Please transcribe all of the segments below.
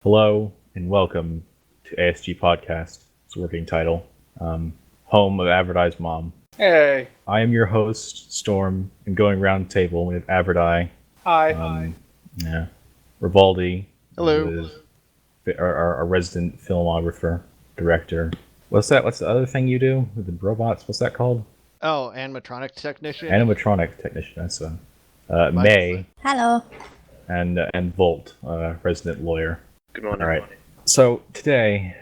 Hello and welcome to ASG Podcast. It's a working title. Home of Averdye's mom. Hey. I am your host, Storm, and going round the table with Averdye. Hi. Yeah. Rivaldi. Hello. who is our resident filmographer, director. What's that? What's the other thing you do with the robots? What's that called? Oh, animatronic technician. Animatronic technician. That's May. Hello. And Volt, resident lawyer. Good morning. All right. So today,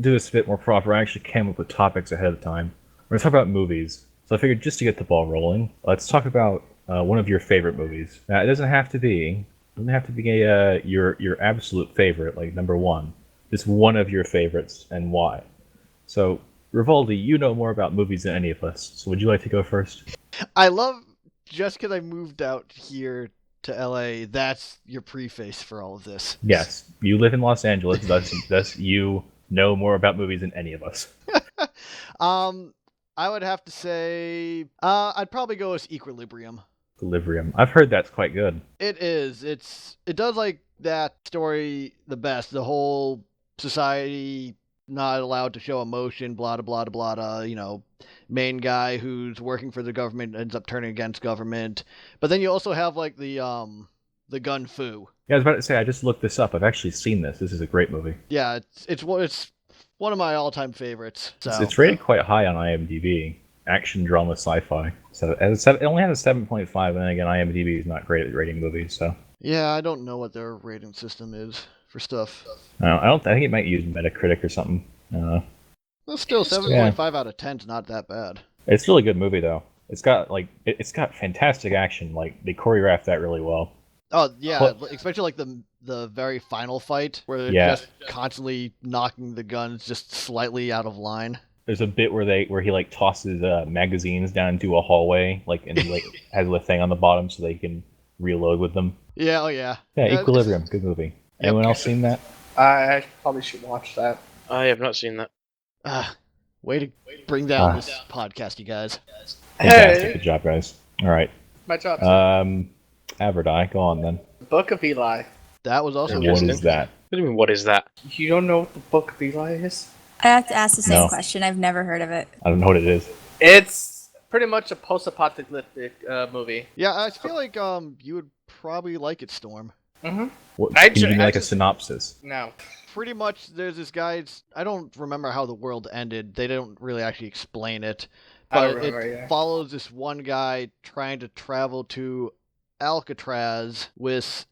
do this a bit more proper. I actually came up with topics ahead of time. We're gonna talk about movies. So I figured just to get the ball rolling, let's talk about one of your favorite movies. Now it doesn't have to be your absolute favorite, like number one. Just one of your favorites and why. So Rivaldi, you know more about movies than any of us. So would you like to go first? I love just because I moved out here to LA. That's your preface for all of this. Yes, you live in Los Angeles. Thus you know more about movies than any of us. I would have to say, I'd probably go with Equilibrium. Equilibrium. I've heard that's quite good. It is. It does like that story the best. The whole society not allowed to show emotion, blah blah blah blah. Main guy who's working for the government ends up turning against government. But then you also have like the gun fu. Yeah, I was about to say, I just looked this up. I've actually seen this. This is a great movie. Yeah, it's one of my all-time favorites. So. It's rated quite high on IMDb. Action, drama, sci-fi. So it only has a 7.5, and then again, IMDb is not great at rating movies, so... Yeah, I don't know what their rating system is for stuff. I think it might use Metacritic or something. Well, still, 7.5 out of 10 is not that bad. It's a really good movie, though. It's got fantastic action. Like, they choreographed that really well. Oh, yeah, especially like the very final fight, where they're just constantly knocking the guns just slightly out of line. There's a bit where he like tosses magazines down into a hallway, and he like has a thing on the bottom so they can reload with them. Yeah, oh yeah. Yeah, Equilibrium, good movie. Anyone else seen that? I probably should watch that. I have not seen that. Way to bring down this podcast, you guys. Fantastic, Hey. good job, guys. All right. My job. Averdye, go on then. Book of Eli. That was also What Interesting. is that? What do you mean, what is that? You don't know what the Book of Eli is? I have to ask the same No. question. I've never heard of it. I don't know what it is. It's pretty much a post-apocalyptic movie. Yeah, I feel like you would probably like it, Storm. Mm-hmm. What, I can you ju- give me I like a just- synopsis? No. Pretty much, there's this guy. I don't remember how the world ended. They don't really actually explain it, I don't but remember, it yeah. follows this one guy trying to travel to Alcatraz with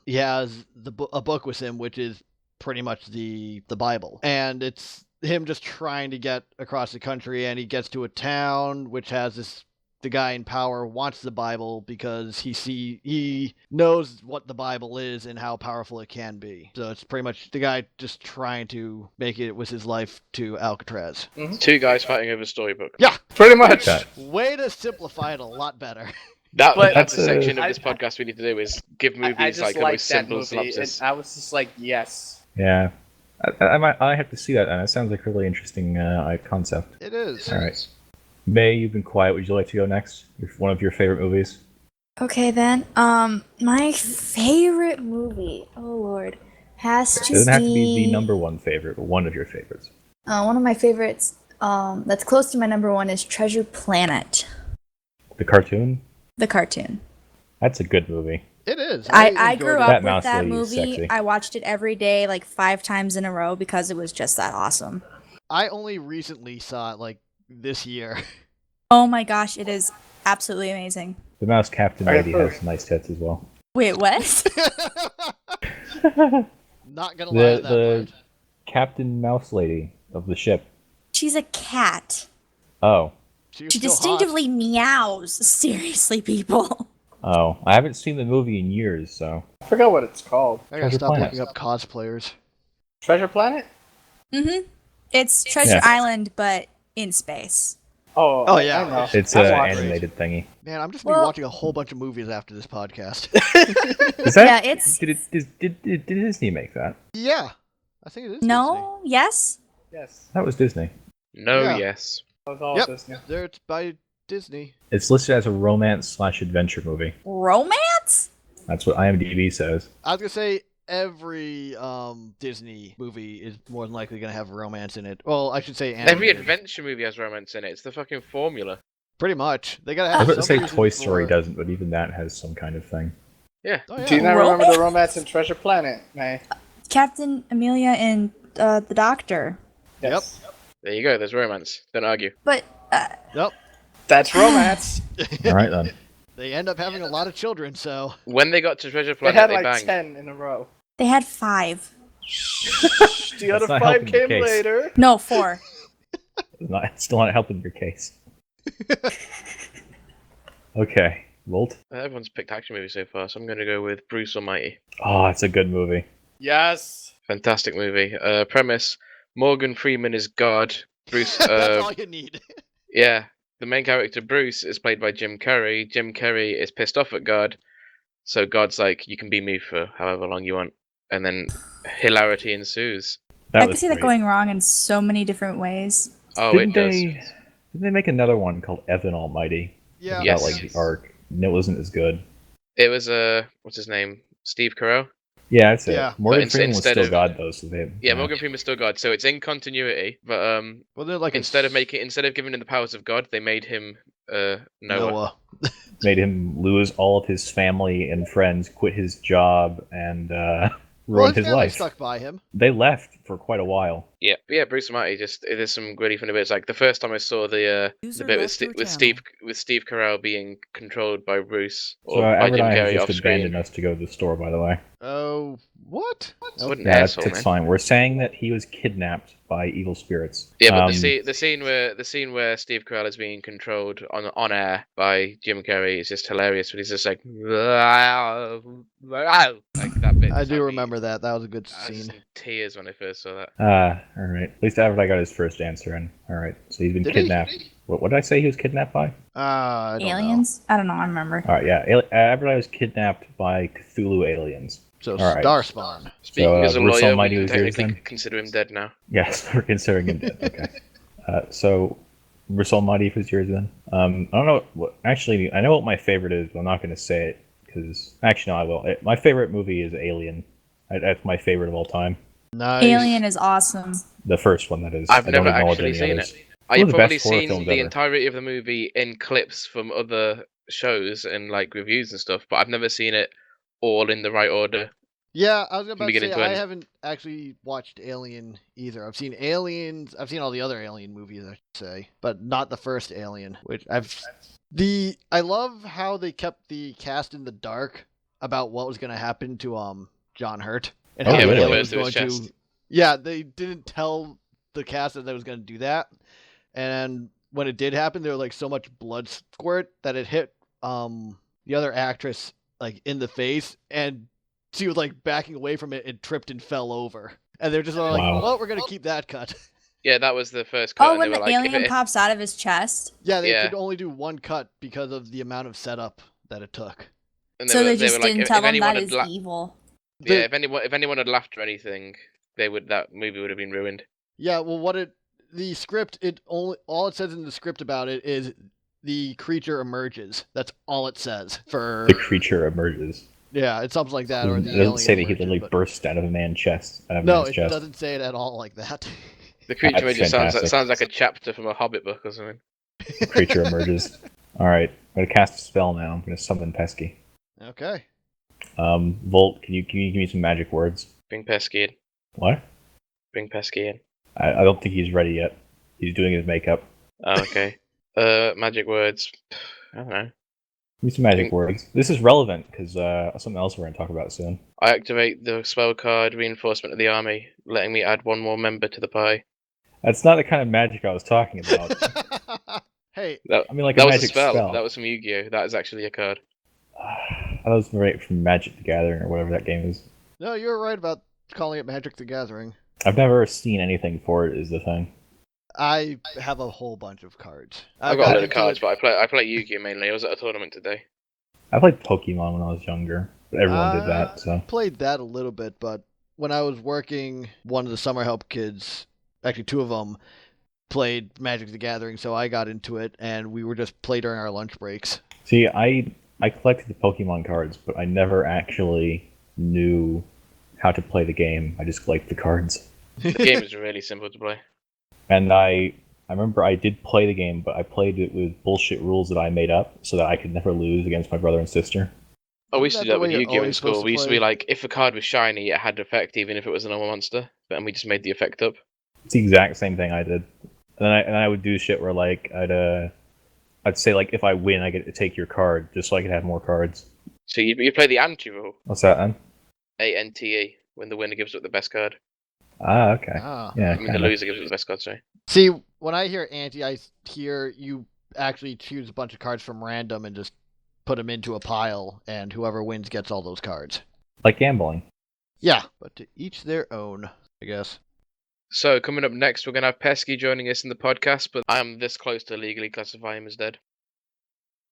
he has a book with him, which is pretty much the Bible, and it's him just trying to get across the country, and he gets to a town which has the guy in power wants the Bible because he knows what the Bible is and how powerful it can be. So it's pretty much the guy just trying to make it with his life to Alcatraz. Two guys fighting over a storybook. Yeah, Pretty much. Okay. way to simplify it a lot better. But That's the that's, section of I- this podcast we need to do is give movies I just like a liked most that simple movie. And synopsis. I was just like, yes. Yeah. I have to see that, and it sounds like a really interesting concept. It is. All right. May, you've been quiet. Would you like to go next? One of your favorite movies? Okay then. My favorite movie. Oh lord, has It to doesn't have to be the number one favorite, but one of your favorites. One of my favorites. That's close to my number one is Treasure Planet, The cartoon? the cartoon. That's a good movie. It is. I enjoyed grew it. up That with mouse that lady is movie. sexy. I watched it every day, like 5 times in a row, because it was just that awesome. I only recently saw it like this year. Oh my gosh, it is absolutely amazing. The mouse captain I lady heard. has nice tits as well. Wait, what? Not gonna lie to that The part. captain mouse lady of the ship. She's a cat. Oh. She was She still hot. distinctively meows. Seriously, people. Oh. I haven't seen the movie in years, so. I forgot what it's called. I gotta Treasure stop Planet. looking up cosplayers. Treasure Planet? Mm-hmm. It's Treasure Yeah. Island, but in space. Oh, yeah. I know. It's I an watched it. animated thingy. Man, I'm just gonna be Well- watching a whole bunch of movies after this podcast. Is that? Yeah, it's- Did Disney make that? Yeah, I think it is. No? Yes? Yes. That was Disney. No, Yeah. yes. That was all Yep. Disney. Disney. There, it's by Disney. It's listed as a romance/adventure movie. Romance? That's what IMDb says. I was gonna say every Disney movie is more than likely going to have romance in it. Well, I should say Every animated. adventure movie has romance in it. It's the fucking formula. Pretty much. They got to I have was about to some say reason Toy Story for- doesn't, but even that has some kind of thing. Yeah. Oh, yeah. Do you not remember the romance in Treasure Planet, May? Captain Amelia and the Doctor. Yes. There you go. There's romance. Don't argue. But Yep. That's romance. All right then. They end up having a lot of children, so... When they got to Treasure They Planet, had they like banged. 10 in a row. they had 5. The other not 5 helping the came case. later. No, 4. Still not helping your case. Okay, Volt. Everyone's picked action movies so far, so I'm going to go with Bruce Almighty. Oh, it's a good movie. Yes. Fantastic movie. Premise: Morgan Freeman is God. Bruce. That's all you need. Yeah, the main character Bruce is played by Jim Carrey. Jim Carrey is pissed off at God, so God's like, "You can be me for however long you want," and then hilarity ensues. That I was could see that great. going wrong in so many different ways. Oh, Didn't it does. Didn't they make another one called Evan Almighty? Yeah. About Yes. like the arc. And it wasn't as good. It was what's his name? Steve Carell. Yeah, that's Yeah. it. Morgan But Freeman was instead still of- God though, so they Yeah, Morgan Freeman's still God, so it's in continuity. But Well, they're like a instead of giving him the powers of God, they made him Noah. made him lose all of his family and friends, quit his job, and ruin his family life. stuck by him. They left for quite a while. Yeah, but yeah, Bruce Almighty. There's some really funny bits. Like the first time I saw the bit with Steve Carell being controlled by Bruce or So by Albert Jim I has Carrey just off screen. abandoned us to go to the store, by the way. Oh, what? What an Yeah, asshole, it's man. fine. We're saying that he was kidnapped by evil spirits. Yeah, but Um, the scene where Steve Carell is being controlled on air by Jim Carrey is just hilarious. But he's just like that bit. I just do had me- remember that. That was a good I was scene. in tears when I first saw that. all right. At least Albert I got his first answer in. All right. So he's been Did he? kidnapped. What did I say he was kidnapped by? I don't know. Aliens? I don't know. I remember. All right. Yeah. Albert I was kidnapped by Cthulhu aliens. So All right. Starspawn. Speaking So, as a Bruce lawyer, Almighty we was can yours technically then? consider him dead now. Yes, we're considering him dead. Okay. So, Bruce Almighty was yours then. I don't know. Actually, I know what my favorite is, but I'm not going to say it because actually, no, I will. My favorite movie is Alien. That's my favorite of all time. Nice. Alien is awesome. The first one, that is. I've I don't never acknowledge actually any seen others. it. One I've of the probably best horror seen films the ever. entirety of the movie in clips from other shows and like reviews and stuff, but I've never seen it all in the right order. Yeah, I was about to beginning say to I end. haven't actually watched Alien either. I've seen Aliens. I've seen all the other Alien movies, I should say, but not the first Alien. I love how they kept the cast in the dark about what was going to happen to John Hurt and Oh, how the really? alien was Blows through going his to. chest. Yeah, they didn't tell the cast that they was going to do that, and when it did happen, there was like so much blood squirt that it hit the other actress like in the face, and she was like backing away from it and tripped and fell over. And they're just all like, Wow. well, we're going to keep that cut. Yeah, that was the first cut. Oh, and when they the were like, if alien it- pops out of his chest. Yeah, they Yeah. could only do one cut because of the amount of setup that it took. and So they were just like, didn't if tell them anyone that had is la- evil. Yeah, if anyone had laughed or anything, that movie would have been ruined. Yeah, well, the script, all it says in the script about it is the creature emerges. That's all it says for. The creature emerges. Yeah, it's something like that. Or It the doesn't alien say that he emerges, literally but- burst out of a man's chest. Out of a No, man's it chest. doesn't say it at all like that. The creature That's maybe fantastic. sounds like a chapter from a Hobbit book or something. The creature emerges. All right, I'm gonna cast a spell now. I'm gonna summon Pesky. Okay. Volt, can you give me some magic words? Bring Pesky in. What? Bring Pesky in. I don't think he's ready yet. He's doing his makeup. Oh, okay. Magic words. I don't know. Give me some magic Think- words. This is relevant because something else we're gonna talk about soon. I activate the spell card reinforcement of the army, letting me add one more member to the party. That's not the kind of magic I was talking about. Hey, I mean, like That a was a magic spell. That was from Yu-Gi-Oh. That is actually a card. I thought it was right from Magic the Gathering or whatever that game is. no, you're right about calling it Magic the Gathering. I've never seen anything for it. Is the thing. I have a whole bunch of cards. I've got a got load of into cards, it- but I play Yu-Gi-Oh mainly. I was at a tournament today. I played Pokemon when I was younger, but everyone did that. So Played that a little bit, but when I was working, one of the summer help kids, actually two of them, played Magic the Gathering, so I got into it, and we were just play during our lunch breaks. see, I collected the Pokemon cards, but I never actually knew how to play the game. I just collect the cards. The game is really simple to play. And I remember I did play the game, but I played it with bullshit rules that I made up so that I could never lose against my brother and sister. Oh, we used to Isn't do that the with way you're Yu-Gi-Oh! In always school. supposed We used to play? be like, if a card was shiny, it had effect even if it was a normal monster. And we just made the effect up. It's the exact same thing I did. And I would do shit where like I'd say like if I win I get to take your card just so I could have more cards. So you play the anti-rule, What's that then? ANTE, when the winner gives up the best card. Ah, okay. Ah. Yeah, I mean, the kinda. loser gives up the best card, sorry. See, when I hear anti, I hear you actually choose a bunch of cards from random and just put them into a pile, and whoever wins gets all those cards. Like gambling. Yeah, but to each their own, I guess. So, coming up next, we're going to have Pesky joining us in the podcast, but I am this close to legally classifying him as dead.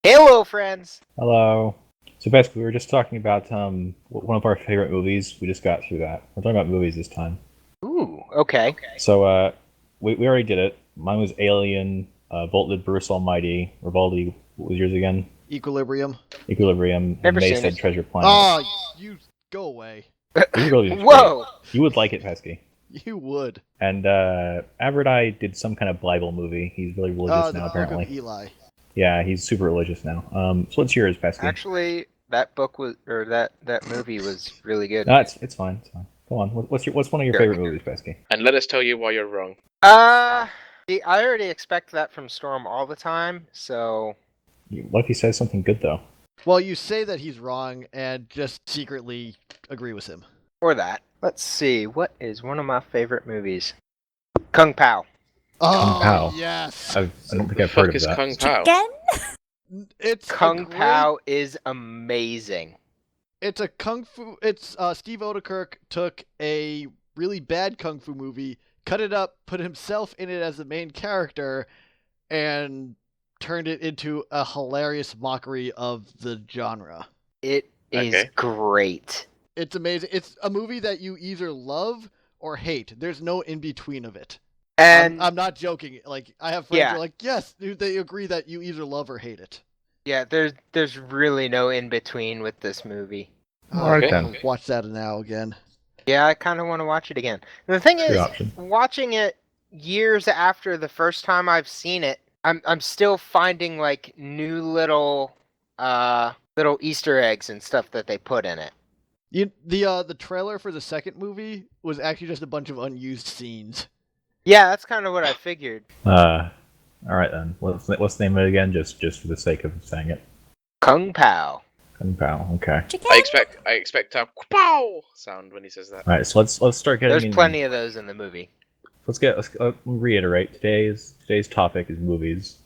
Hello, friends. Hello. So basically, we were just talking about one of our favorite movies. We just got through that. We're talking about movies this time. Ooh, okay. So we already did it. Mine was Alien. Volt did Bruce Almighty. Rivaldi, what was yours again? Equilibrium. Equilibrium. Never and May seen said it. Treasure Planet. Oh, you go away. You really was Whoa. great. You would like it, Pesky. You would. And Averdye did some kind of Bible movie. He's really religious The now, Book of apparently. Eli. Yeah, he's super religious now. So what's yours, Pesky? Actually, that book was, or that movie was really good. No, it's fine. It's fine. Go on. What's one of your Sure. favorite movies, Pesky? And let us tell you why you're wrong. See, I already expect that from Storm all the time, so What if he says something good though? Well, you say that he's wrong and just secretly agree with him. or that. Let's see, what is one of my favorite movies? Kung Pao. Oh, Pao. yes. I don't think I've Fuck heard of is that. Kung Pao? Again? It's Kung a great- Pao is amazing. It's a kung fu. It's Steve Odekirk took a really bad kung fu movie, cut it up, put himself in it as the main character, and turned it into a hilarious mockery of the genre. It is Okay. great. It's amazing. It's a movie that you either love or hate. There's no in between of it. And I'm not joking. Like I have friends Yeah. who are like, yes, they agree that you either love or hate it. yeah, there's really no in between with this movie. All right, I'm then. gonna watch that now again. Yeah, I kind of want to watch it again. And the thing Good is, option. watching it years after the first time I've seen it, I'm still finding like new little Easter eggs and stuff that they put in it. The trailer for the second movie was actually just a bunch of unused scenes. Yeah, that's kind of what I figured. All right then. What's the name of it again? Just for the sake of saying it. Kung Pao. Kung Pao. Okay. Chicken? I expect to have pow sound when he says that. All right. So let's start getting. There's in- plenty of those in the movie. Let's reiterate. Today's topic is movies.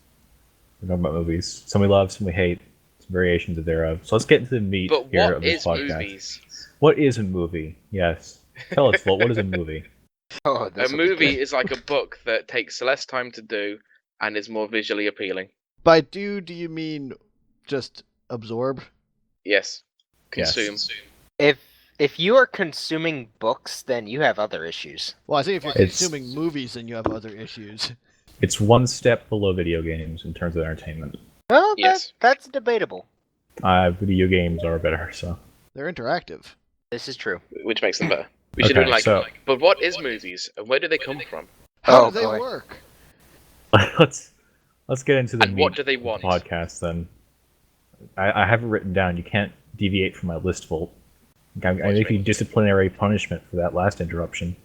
We're talking about movies. Some we love, some we hate, some variations of thereof. So let's get into the meat But here what of this is podcast. movies? What is a movie? Yes. Tell us, Volt, what is a movie? Oh, A this'll be movie good. is like a book that takes less time to do and is more visually appealing. By do you mean just absorb? Yes. Yes. Consume. If you are consuming books, then you have other issues. Well, I think if you're It's- consuming movies, then you have other issues. It's one step below video games in terms of entertainment. Well, Yes. that's debatable. Video games are better, so. They're interactive. This is true. Which makes them better. We should Okay, do like, so- but what is movies and where do they come from? How Oh, do they boy. work? let's get into the And meat what do they of the want? podcast then. I have it written down. You can't deviate from my list, Volt. I make you disciplinary punishment for that last interruption.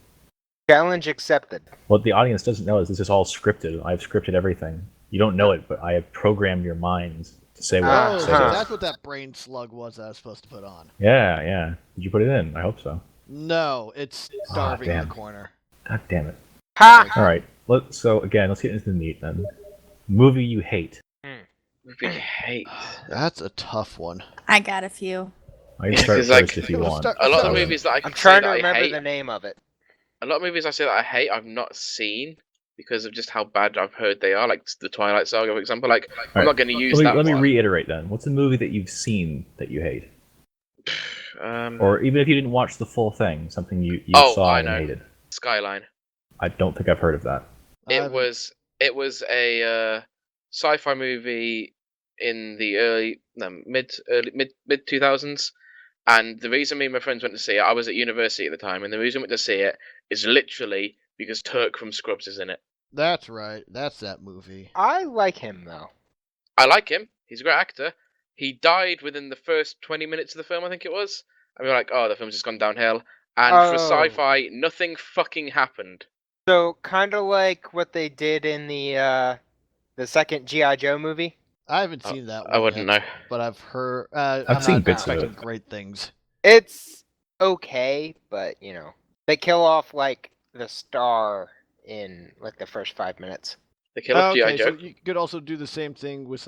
Challenge accepted. What the audience doesn't know is this is all scripted. I've scripted everything. You don't know it, but I have programmed your minds to say what Oh, to so say. Uh-huh. that's what that brain slug was that I was supposed to put on. Yeah. Did you put it in? I hope so. No, it's starving in damn. the corner. God damn it. Ha! All right. So again, let's get into the meat then. Movie you hate. Movie I hate. That's a tough one. I got a few. I can start It's like- first if you We'll want. start- A lot of Sorry. movies that I I'm can say trying to that I remember hate. the name of it. A lot of movies I say that I hate, I've not seen because of just how bad I've heard they are. Like the Twilight Saga, for example. Like I'm Alright, not going to use Let me, that let me one. reiterate then. What's a movie that you've seen that you hate? Um, Or even if you didn't watch the full thing, something you Oh, saw I and know. hated. Skyline. I don't think I've heard of that. It I've- was a sci-fi movie in the mid 2000s, And the reason me and my friends went to see it, I was at university at the time, and the reason we went to see it is literally because Turk from Scrubs is in it. That's right. That's that movie. I like him though. I like him. He's a great actor. He died within the first 20 minutes of the film, I think it was. And we were like, oh, the film's just gone downhill. And for Oh. sci-fi, nothing fucking happened. So kind of like what they did in the second GI Joe movie. I haven't seen that one I wouldn't yet, know. but I've heard. I've seen bits of expecting it. great things. It's okay, but they kill off like the star in like the first 5 minutes. They kill off G.I. Okay, Joe. so you could also do the same thing with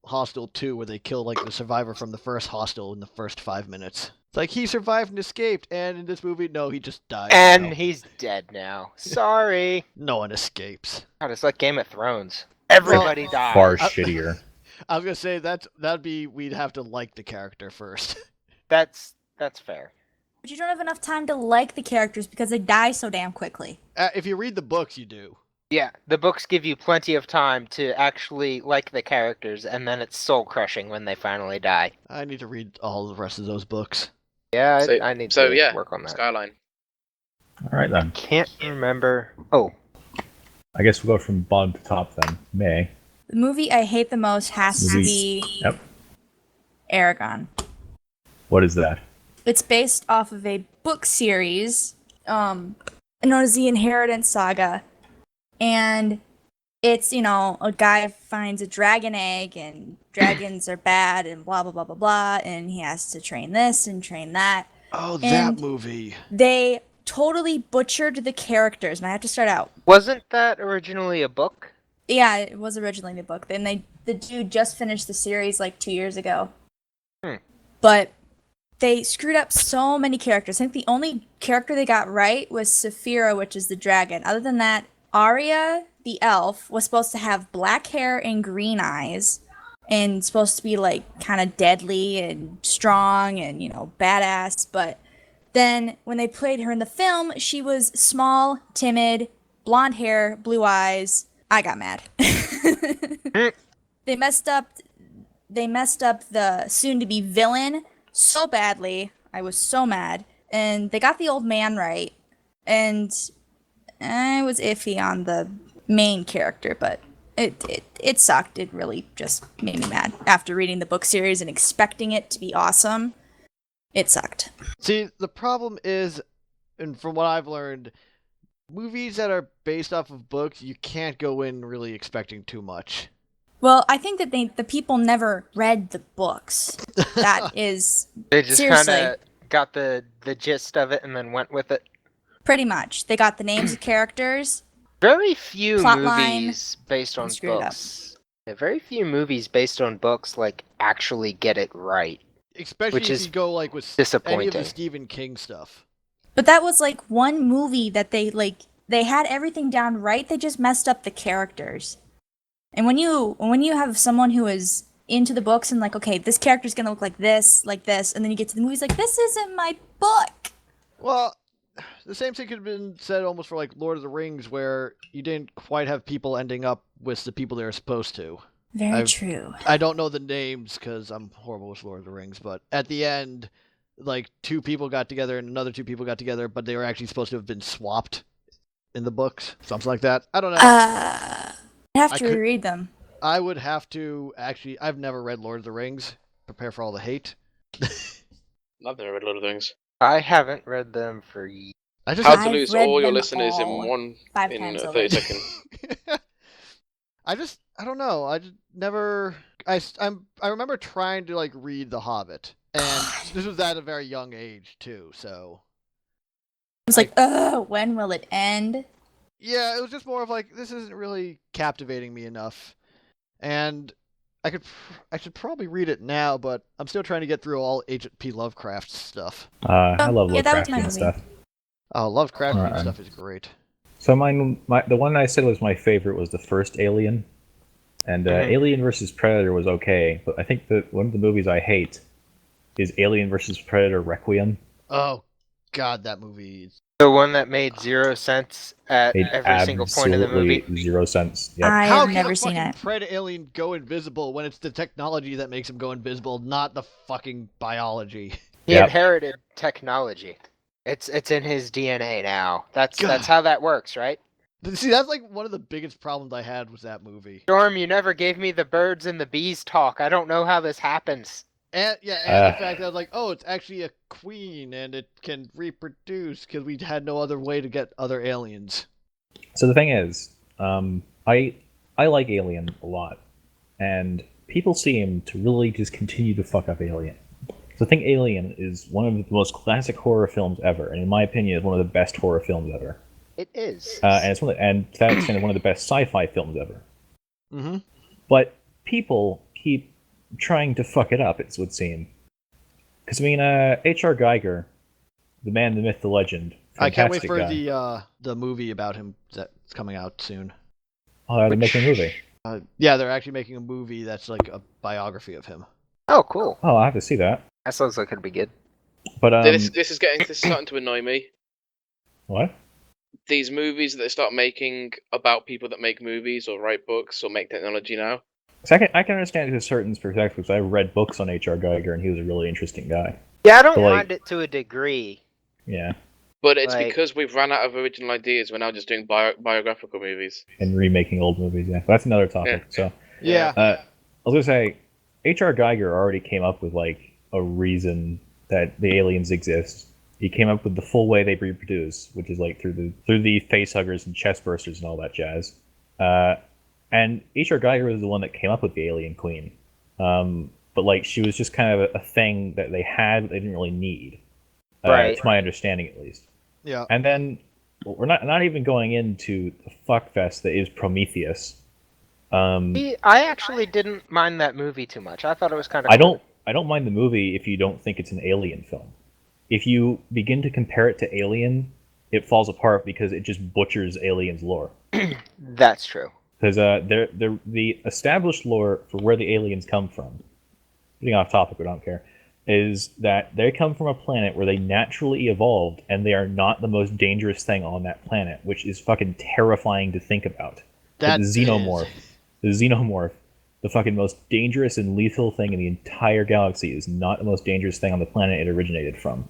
Hostel 2, where they kill like the survivor from the first Hostel in the first 5 minutes. It's like he survived and escaped, and in this movie, no, he just died. And now. he's dead now. Sorry. No one escapes. God, it's like Game of Thrones. Everybody dies. Far shittier. I was gonna say that'd be we'd have to like the character first. That's fair. But you don't have enough time to like the characters because they die so damn quickly. If you read the books, you do. Yeah, the books give you plenty of time to actually like the characters, and then it's soul crushing when they finally die. I need to read all the rest of those books. Yeah, So- I need So to yeah, work on that. Skyline. All right then. Can't remember. Oh, I guess we'll go from bottom to top then. May. The movie I hate the most has to Movies. be Yep. Aragon. What is that? It's based off of a book series known as the Inheritance Saga. And it's, a guy finds a dragon egg and dragons are bad and blah, blah, blah, blah, blah. And he has to train this and train that. Oh, And- that movie. They totally butchered the characters. And I have to start out. wasn't that originally a book? Yeah, it was originally the book. Then the dude just finished the series like 2 years ago. But they screwed up so many characters. I think the only character they got right was Saphira, which is the dragon. Other than that, Arya, the elf, was supposed to have black hair and green eyes, and supposed to be like kind of deadly and strong and badass. But then when they played her in the film, she was small, timid, blonde hair, blue eyes. I got mad. They messed up the soon-to-be villain so badly. I was so mad. And they got the old man right. And I was iffy on the main character, but it sucked. It really just made me mad. After reading the book series and expecting it to be awesome, it sucked. See, the problem is, and from what I've learned, movies that are based off of books, you can't go in really expecting too much. Well, I think that the people never read the books. That is They just Seriously. kind of got the gist of it and then went with it. pretty much. They got the names of characters. Very few Plotline movies based on screwed it up. books. Yeah, very few movies based on books like actually get it right. Especially Which if is you go like with any of disappointing. the Stephen King stuff. But that was like one movie that they had everything down right. They just messed up the characters. And when you have someone who is into the books and like, okay, this character's gonna look like this, and then you get to the movies like, this isn't my book. Well, the same thing could have been said almost for like Lord of the Rings, where you didn't quite have people ending up with the people they were supposed to. Very true. I don't know the names because I'm horrible with Lord of the Rings, but at the end, like two people got together and another two people got together, but they were actually supposed to have been swapped in the books, something like that. I don't know. I'd have I to could- reread them. I would have to actually. I've never read Lord of the Rings. Prepare for all the hate. I've never read a lot of things. I haven't read them for years. I just How I've to lose read all your them listeners all in one 5 in times 30 over. seconds. I don't know. I just never. I remember trying to like read The Hobbit, and this was at a very young age too. So I was like, when will it end? yeah, it was just more of like this isn't really captivating me enough, and I should probably read it now, but I'm still trying to get through all H.P. Lovecraft stuff. I love yeah, that was Lovecraftian my movie. stuff. Oh, Lovecraftian Alright. stuff is great. So the one I said was my favorite was the first Alien, and Alien versus Predator was okay, but I think that one of the movies I hate is Alien versus Predator Requiem. Oh God, that movie is The one that made 0 cents at Made every single point of the absolutely movie. 0 cents. Yep. I How have can never a seen fucking it. Predator alien go invisible when it's the technology that makes him go invisible, not the fucking biology? He Yep. inherited technology. It's in his DNA now. That's God. how that works, right? See, that's like one of the biggest problems I had with that movie. Storm, you never gave me the birds and the bees talk. I don't know how this happens. And the fact that I was like, oh, it's actually a queen and it can reproduce because we had no other way to get other aliens. So the thing is, I like Alien a lot, and people seem to really just continue to fuck up Alien. So I think Alien is one of the most classic horror films ever, and in my opinion, is one of the best horror films ever. It is. And it's to that extent, one of the best sci-fi films ever. Mm-hmm. But people keep trying to fuck it up, it would seem. Because I mean, H.R. Geiger, the man, the myth, the legend. I can't wait fantastic for guy. the movie about him that's coming out soon. Oh, they're making a movie. Yeah, they're actually making a movie that's like a biography of him. Oh, cool. Oh, I have to see that. That sounds like it'd be good. But This is starting to annoy me. what? These movies that they start making about people that make movies or write books or make technology now. So I can understand to a certain perspective because I've read books on H.R. Geiger and he was a really interesting guy. Yeah, I don't But, like- mind it to a degree. Yeah, But it's Like- because we've run out of original ideas. We're now just doing biographical movies. and remaking old movies. Yeah, but that's another topic. So Yeah. I was gonna say, H.R. Geiger already came up with like a reason that the aliens exist. He came up with the full way they reproduce, which is like through the face huggers and chest bursters and all that jazz. And H.R. Geiger was the one that came up with the alien queen. But like she was just kind of a thing that they had, but they didn't really need. Right. To my understanding, at least. Yeah. And then we're not even going into the fuckfest that is Prometheus. See, I actually didn't mind that movie too much. I thought it was kind of. I don't mind the movie if you don't think it's an Alien film. If you begin to compare it to Alien, it falls apart because it just butchers Alien's lore. That's true. Because the established lore for where the aliens come from, getting off topic, but I don't care, is that they come from a planet where they naturally evolved, and they are not the most dangerous thing on that planet, which is fucking terrifying to think about. That the xenomorph, the fucking most dangerous and lethal thing in the entire galaxy, is not the most dangerous thing on the planet it originated from.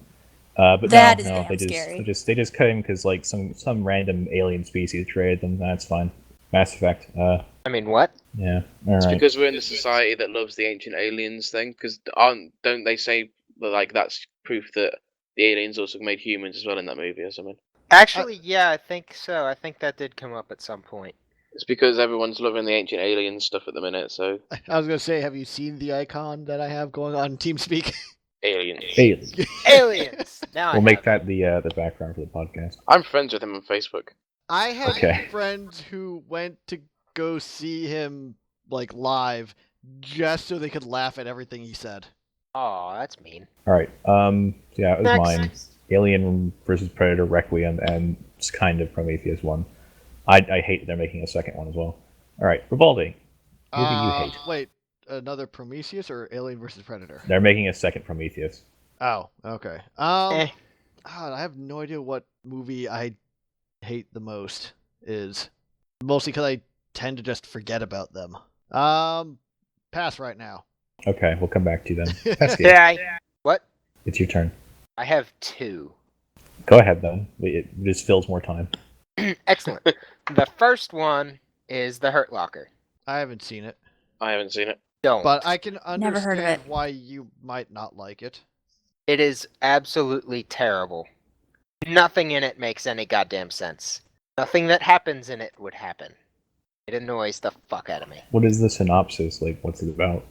But That no, is damn they scary. just cut him because like some random alien species traded them. That's fine. Mass Effect. I mean, what? Yeah. All It's right. because we're in the society that loves the ancient aliens thing. Because don't they say that, like, that's proof that the aliens also made humans as well in that movie or something? Actually, yeah, I think so. I think that did come up at some point. It's because everyone's loving the ancient alien stuff at the minute. So I was gonna say, have you seen the icon that I have going on TeamSpeak? aliens. Aliens. Aliens. Now We'll I make have. that the background for the podcast. I'm friends with him on Facebook. I had Okay. friends who went to go see him like live just so they could laugh at everything he said. Oh, that's mean. All right. Yeah, it was Next. mine. Alien versus Predator, Requiem, and it's kind of Prometheus one. I hate that they're making a second one as well. All right, Vivaldi. Movie you hate. Wait, another Prometheus or Alien versus Predator? They're making a second Prometheus. Oh, okay. Eh. God, I have no idea what movie I hate the most is. Mostly because I tend to just forget about them. Pass right now. Okay, we'll come back to you then. Pesky, Yeah. What? it's your turn. I have two. Go ahead then. It just fills more time. Excellent. The first one is The Hurt Locker. I haven't seen it, I haven't seen it. Don't. but I can Never heard of understand it. why you might not like it. It is absolutely terrible. Nothing in it makes any goddamn sense. Nothing that happens in it would happen. It annoys the fuck out of me. What is the synopsis? Like, what's it about?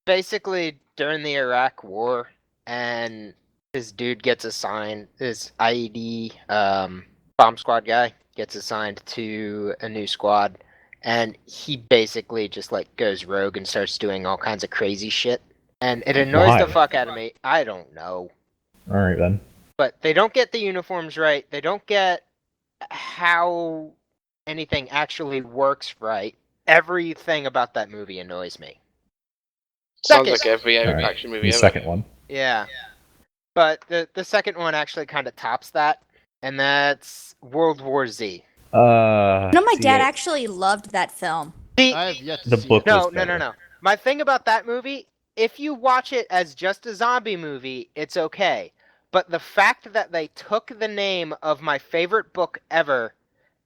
Basically during the Iraq War, and this dude gets assigned, this IED bomb squad guy gets assigned to a new squad, and he basically just like goes rogue and starts doing all kinds of crazy shit, and it annoys Why? the fuck out of me. I don't know, All right then. but they don't get the uniforms right. They don't get how anything actually works right. Everything about that movie annoys me. Sounds Second. like every All right. action movie The ever. second one. Yeah. But the second one actually kind of tops that, and that's World War Z. No, my see, dad it- actually loved that film. See, I have yet to The see book it. was no. better. My thing about that movie, if you watch it as just a zombie movie, it's okay. But the fact that they took the name of my favorite book ever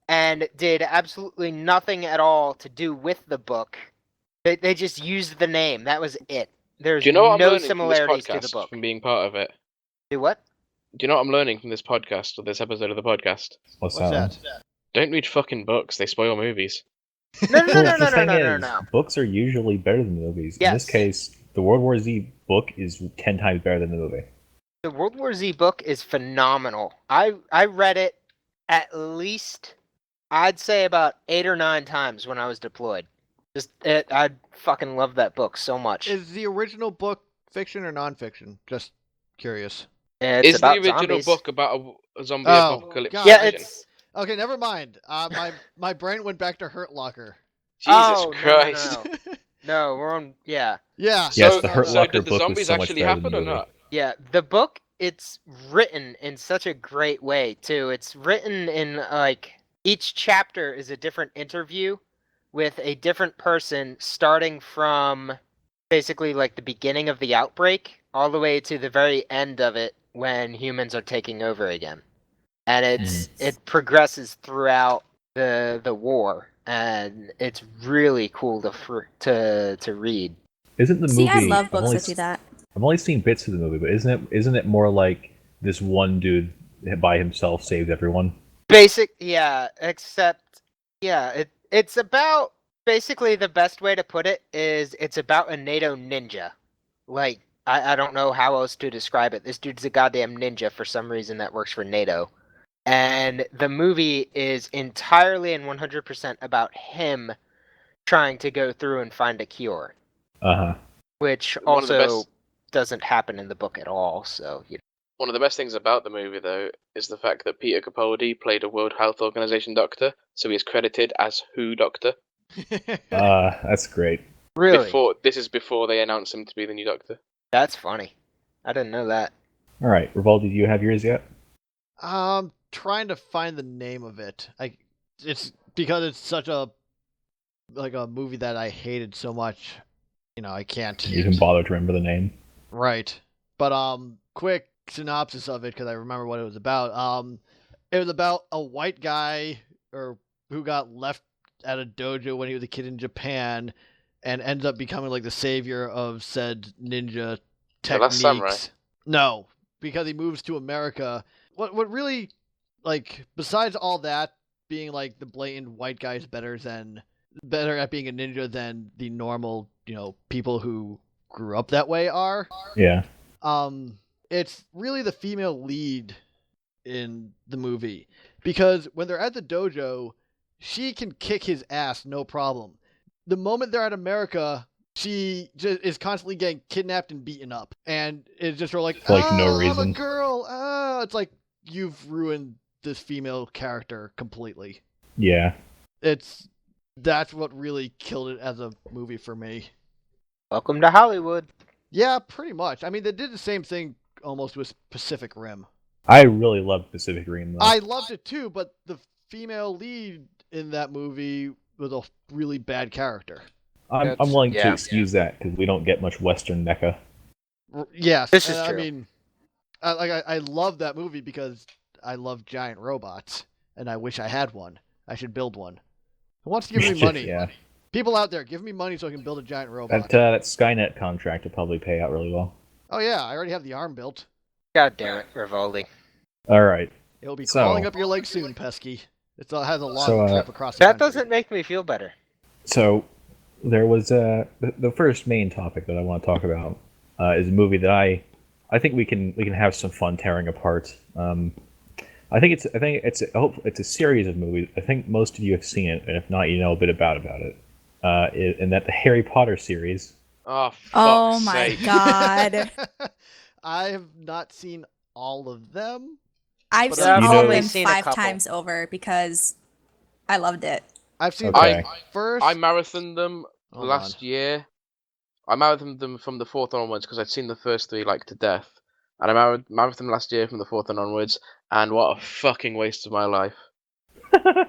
and did absolutely nothing at all to do with the book, they just used the name. That was it. There's Do you know what I'm no learning from this similarities to the podcast book. from being part of it? Do what? Do you know what I'm learning from this podcast or this episode of the podcast? What's What's that? that? Don't read fucking books. They spoil movies. No, no, no, Well, no, the no, thing no, no, is, no. books are usually better than movies. In this Yes. case, the World War Z book is 10 times better than the movie. The World War Z book is phenomenal. I read it at least, I'd say about 8 or 9 times when I was deployed. I fucking love that book so much. Is the original book fiction or nonfiction? Just curious. It's Is the about original zombies. book about a zombie Oh, apocalypse? God. Yeah, situation? it's Okay, never mind. My brain went back to Hurt Locker. Jesus Oh, no, no, Christ. no. No, we're on. Yeah, Yeah. Yes, So- the Hurt so Locker did the book was zombies so much actually better than happen the or movie. not? yeah. The book, it's written in such a great way too. It's written in like each chapter is a different interview with a different person, starting from basically like the beginning of the outbreak all the way to the very end of it when humans are taking over again. And it progresses throughout the war, and it's really cool to read. Isn't the See, movie? I love I've books only that do that. I've only seen bits of the movie, but isn't it more like this one dude by himself saves everyone? Yeah, except it's about basically the best way to put it is it's about a NATO ninja. Like I don't know how else to describe it. This dude's a goddamn ninja for some reason that works for NATO. And the movie is entirely and 100% about him trying to go through and find a cure, Uh-huh. which One of the also best- doesn't happen in the book at all. So, One of the best things about the movie, though, is the fact that Peter Capaldi played a World Health Organization doctor, so he is credited as WHO Doctor. That's great. really, This is before they announced him to be the new Doctor. that's funny. I didn't know that. All right, Revolta, do you have yours yet? Trying to find the name of it. It's because it's such a movie that I hated so much. I can't. You can bother to remember the name. Right. But quick synopsis of it because I remember what it was about. It was about a white guy who got left at a dojo when he was a kid in Japan and ends up becoming like the savior of said ninja The Last Samurai. techniques. No, because he moves to America. What really, like, besides all that being like the blatant white guy's better at being a ninja than the normal, people who grew up that way are. Yeah. It's really the female lead in the movie because when they're at the dojo, she can kick his ass no problem. The moment they're at America, she just is constantly getting kidnapped and beaten up, and it's just like, For, like, no I'm a reason." girl. It's like you've ruined this female character completely. Yeah. That's what really killed it as a movie for me. Welcome to Hollywood. Yeah, pretty much. I mean, they did the same thing almost with Pacific Rim. I really loved Pacific Rim, though. I loved it too, but the female lead in that movie was a really bad character. I'm willing to Yeah. excuse that because we don't get much Western mecha. Yes, This is and true. I mean, I love that movie because I love giant robots, and I wish I had one. I should build one. Who wants to give me money? Yeah. People out there, give me money so I can build a giant robot. That Skynet contract will probably pay out really well. Oh yeah, I already have the arm built. God damn it, Rivaldi. All right. It'll be So- crawling up your leg soon, Pesky. It has a long So, trip across the That country. doesn't make me feel better. So there was the first main topic that I want to talk about is a movie that I think we can have some fun tearing apart. I think it's a series of movies. I think most of you have seen it, and if not, you know a bit about it. And that the Harry Potter series. Oh, fuck's Oh my sake. God. I have not seen all of them. I've But seen I've all of only them seen a 5 couple. times over because I loved it. I've seen Okay. the first. I marathoned them Hold last year. I marathoned them from the fourth onwards because I'd seen the first 3 like to death. And I marathoned last year from the fourth and onwards, and what a fucking waste of my life. I've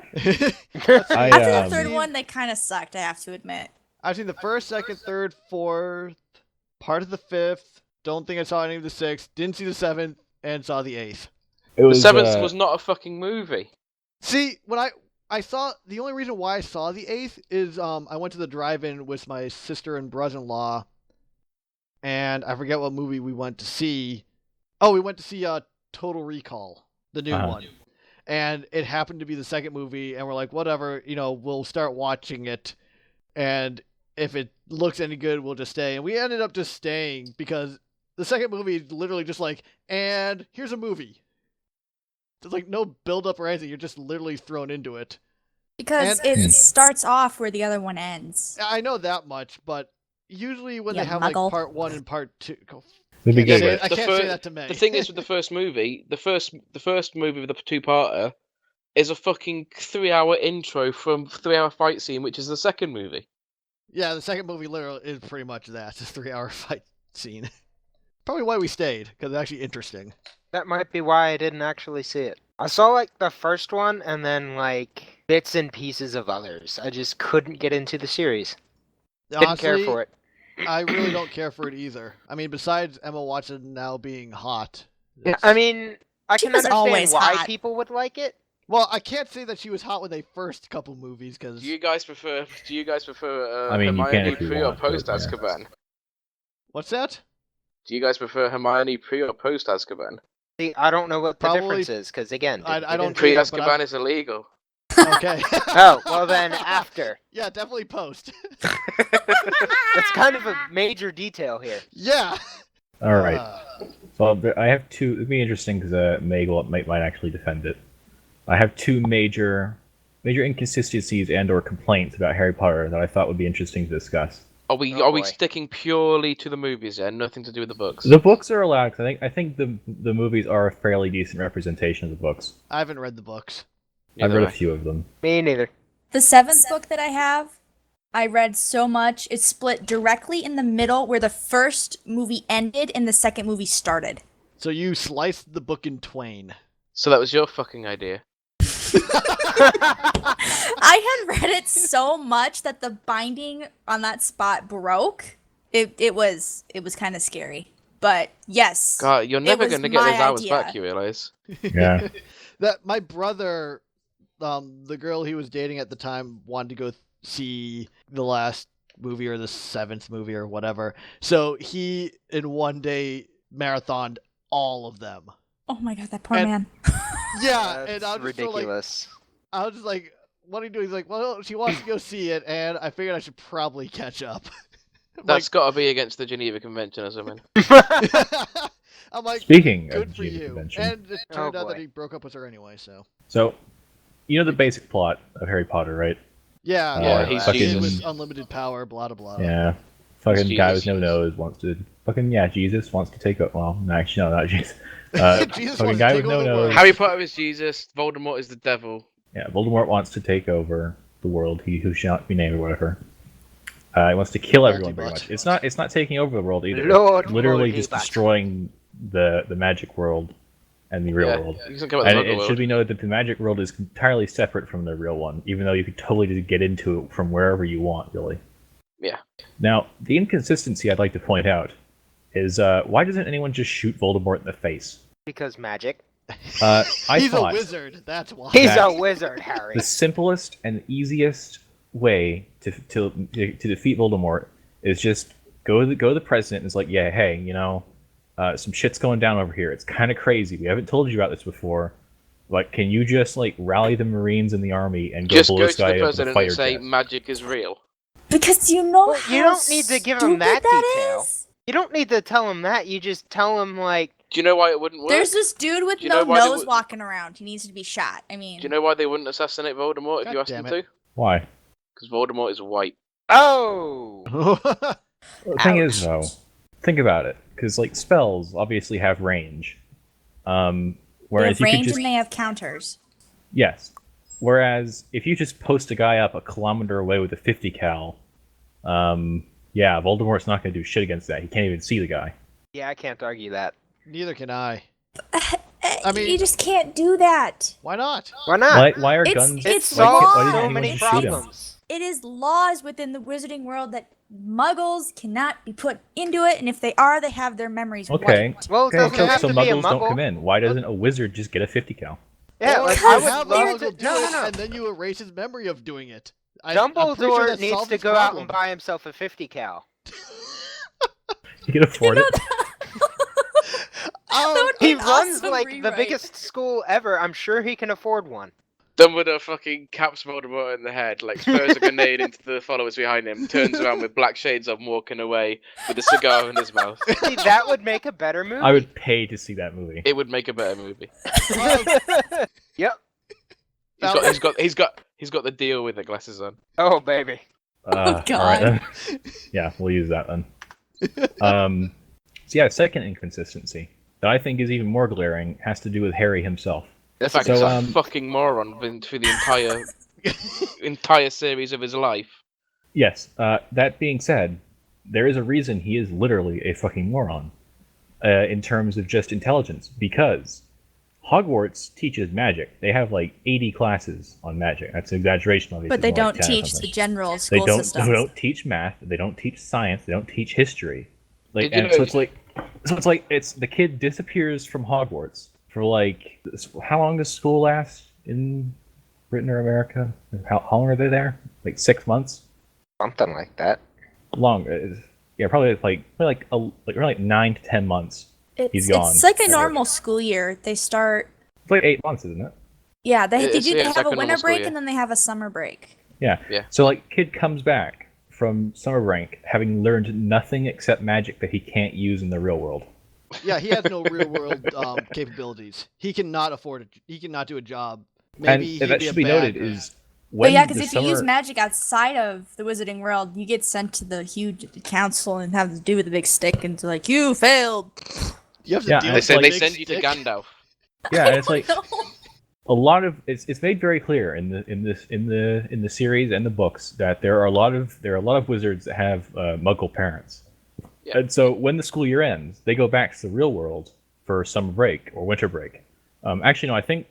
After the um, third one, they kind of sucked, I have to admit. seen the first, second, third, fourth, part of the 5th. Don't think I saw any of the 6th. Didn't see the 7th, and saw the 8th. It The was, seventh was not a fucking movie. See, when I saw, the only reason why I saw the 8th is I went to the drive-in with my sister and brother-in-law, and I forget what movie we went to see. Oh, we went to see Total Recall, the new one. And it happened to be the second movie, and we're like, whatever, we'll start watching it, and if it looks any good, we'll just stay. And we ended up just staying because the second movie is literally just like, and here's a movie. There's like no build-up or anything. You're just literally thrown into it. Because And- it starts off where the other one ends. I know that much, but usually when Yeah, they have muggle. like part 1 and part 2... the Can't beginning. say- Yeah, I the can't fir- say that to May. The thing is with the first movie, the first movie with the two-parter is a fucking 3-hour intro from 3-hour fight scene, which is the second movie. Yeah, the second movie literally is pretty much that. It's a 3-hour fight scene. Probably why we stayed, because it's actually interesting. That might be why I didn't actually see it. I saw like the first one and then like bits and pieces of others. I just couldn't get into the series. Didn't Honestly, care for it. I really don't care for it either. I mean, besides Emma Watson now being hot. Yeah, it's- I mean, I She can was understand always why hot. people would like it. Well, I can't say that she was hot when they first couple movies, because... Do you guys prefer I mean, you can Hermione if you pre or want, but, post yeah. Azkaban? What's that? Do you guys prefer Hermione pre or post Azkaban? See, I don't know what the Probably- difference is because again, I didn't don't get into Pre Yeah, it. but Azkaban is illegal. Okay. Oh, well then after. Yeah, definitely post. That's kind of a major detail here. Yeah. All right. Uh, So I have two. It'd be interesting because might actually defend it. I have two major inconsistencies and/or complaints about Harry Potter that I thought would be interesting to discuss. Are we Oh, boy. sticking purely to the movies then? Nothing to do with the books. The books are allowed. 'Cause I think the movies are a fairly decent representation of the books. I haven't read the books. I've Neither read a way. few of them. Me neither. The 7th book that I have, I read so much. It's split directly in the middle where the first movie ended and the second movie started. So you sliced the book in twain. So that was your fucking idea. I had read it so much that the binding on that spot broke. It was kind of scary. But yes. God, you're never was going to get those my hours idea. back, you realize? Yeah. That my brother, the girl he was dating at the time, wanted to go see the last movie or the 7th movie or whatever. So he in one day marathoned all of them. Oh my god, that poor And- man. Yeah, and That's I was just so, like, ridiculous. I was just like, what are you doing? He's like, well, she wants to go see it, and I figured I should probably catch up. I'm That's got to be against the Geneva Convention or something. like, I'm like, Speaking of good for Geneva you. Convention, And it turned out that boy. he broke up with her anyway, so. so you know the basic plot of Harry Potter, right? Yeah, Yeah, he's kid Jesus. with unlimited power, blah, blah, blah. Yeah. Fucking It's guy Jesus. with no nose wants to. Jesus wants to take up. Well, no, actually, no, not Jesus. Jesus fucking wants guy to with take no over the nose. world. Harry Potter is Jesus, Voldemort is the devil. Yeah, Voldemort wants to take over the world. He who shall not be named or whatever. He wants to kill everyone pretty Multi-bot. much. It's not taking over the world either. Lord It's literally just Multi-bot. destroying the magic world and the real Yeah, world. he doesn't care about the And Muggle it world. should be noted that the magic world is entirely separate from the real one, even though you could totally just get into it from wherever you want, really. Yeah. Now, the inconsistency I'd like to point out is why doesn't anyone just shoot Voldemort in the face? Because magic. I He's thought a wizard, that's why. He's That- a wizard, Harry. the simplest and easiest way to defeat Voldemort is just go to the president and it's like, yeah, hey, some shit's going down over here. It's kind of crazy. We haven't told you about this before. Like, can you just rally the Marines and the army and go Just blow go this to the guy up with a president fighter and say jet? magic is real. Because you know Well, how you don't need to give him stupid that detail. is? You don't need to tell him that. You just tell him like, Do you know why it wouldn't work? There's this dude with Do you no know why they nose would- walking around. He needs to be shot. I mean, Do you know why they wouldn't assassinate Voldemort if God you asked damn them to? Why? Because Voldemort is white. oh, The thing is, Ouch. though, think about it, because spells obviously have range. they Whereas have you could range just and they have counters. yes. Whereas if you just post a guy up a kilometer away with a 50 cal, yeah, Voldemort's not going to do shit against that. He can't even see the guy. yeah, I can't argue that. Neither can I. I mean- you just can't do that. Why not? Why not? Why are It's- guns? It it's why solves didn't so anyone many just shoot him? problems. It is laws within the wizarding world that Muggles cannot be put into it, and if they are, they have their memories Okay. wiped. Well, it Okay, doesn't so, have so to be a Muggles don't Muggle. come in. Why doesn't a wizard just get a 50 cal? Yeah, Or like Because I would have a they're- love Muggle to. do No, it, no, no. and then you erase his memory of doing it. I'm pretty sure Dumbledore that needs solves to his go out problem. and buy himself a 50 cal. You can afford it. That would be He an runs awesome like the rewrite. biggest school ever. I'm sure he can afford one. Dumbledore fucking caps Voldemort in the head, like throws a grenade into the followers behind him, turns around with black shades on, walking away with a cigar in his mouth. See, that would make a better movie. I would pay to see that movie. It would make a better movie. Yep. He's got the deal with the glasses on. Oh baby. All right God. then. Yeah, we'll use that then. So yeah, second inconsistency that I think is even more glaring has to do with Harry himself. The fact So, he's a um, fucking moron through the entire series of his life. Yes, that being said, there is a reason he is literally a fucking moron in terms of just intelligence, because Hogwarts teaches magic. They have like 80 classes on magic. That's an exaggeration, obviously. But they more like don't 10 or teach the something. general They school don't. systems. They don't teach math. They don't teach science. They don't teach history. Like, Did you and so know- it's like the kid disappears from Hogwarts for like, how long does school last in Britain or America? How long are they there? Like 6 months? Something like that. Long. Yeah, probably like 9 to 10 months. He's gone. It's like a That's it. normal school year. They start. It's like 8 months, isn't it? Yeah, they It's- do. yeah, They it's have like a a winter normal school break year. and then they have a summer break. Yeah. Yeah. So like, kid comes back from summer break having learned nothing except magic that he can't use in the real world. Yeah, he has no real world capabilities. He cannot afford it. He cannot do a job. Maybe And he'd that be should a be bad- noted is when But yeah, because the if you use summer- magic outside of the Wizarding World, you get sent to the huge council and have to do with a big stick and to like, you failed. You have to Yeah, deal and They with it's say the they big send you to stick. Gandalf. yeah, and it's like No. a lot of it's made very clear in the series and the books that there are a lot of wizards that have Muggle parents, Yeah. and so when the school year ends, they go back to the real world for summer break or winter break. Actually, no, I think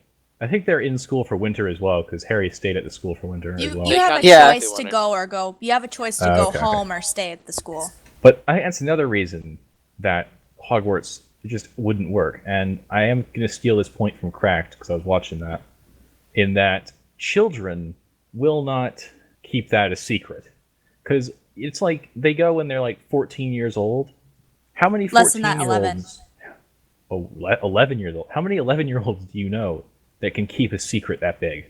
they're in school for winter as well because Harry stayed at the school for winter as You well. have a Yeah. choice to go or go. You have a choice to Oh, go okay, home or stay at the school. But I think that's another reason that Hogwarts just wouldn't work. And I am going to steal this point from Cracked because I was watching that. In that children will not keep that a secret. Because it's like they go when they're like 14 years old. How many 14 Less than that, 11. Oh, 11 years old. How many 11-year-olds do you know that can keep a secret that big?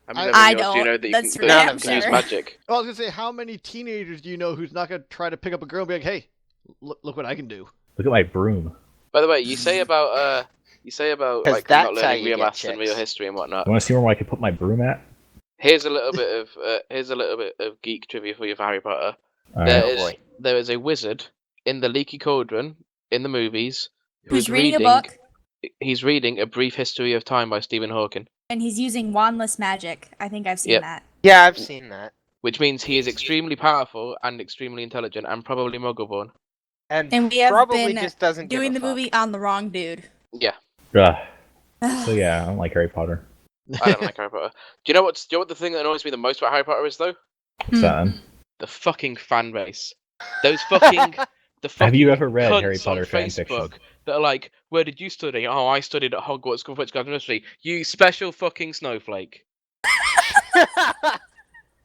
How many I years do you don't. know that you That's can, for damn that you can use sure. magic? Well, I was gonna say, how many teenagers do you know who's not gonna try to pick up a girl and be like, "Hey, look what I can do." Look at my broom. By the way, you say about 'Cause like that's not how learning you real get maths and real chicks. history and whatnot. You want to see where I can put my broom at? Here's a little bit of geek trivia for you for Harry Potter. All There right. is boy. there is a wizard in the Leaky Cauldron in the movies Who's is reading a book He's reading A Brief History of Time by Stephen Hawking, and he's using wandless magic. I think I've seen Yep. that. Yeah, I've seen that. which means he is extremely powerful and extremely intelligent and probably Muggle-born. And, And we have probably been just doesn't doing the give a fuck. movie on the wrong dude. Yeah, Ugh. So yeah, I don't like Harry Potter. I don't like Harry Potter. Do you know what the thing that annoys me the most about Harry Potter is though? What's that then? The fucking fan base. Those fucking Have you ever read cunts Harry Potter on fan fiction? Facebook that are like, "Where did you study?" "Oh, I studied at Hogwarts School of Witchcraft and Mystery." You special fucking snowflake.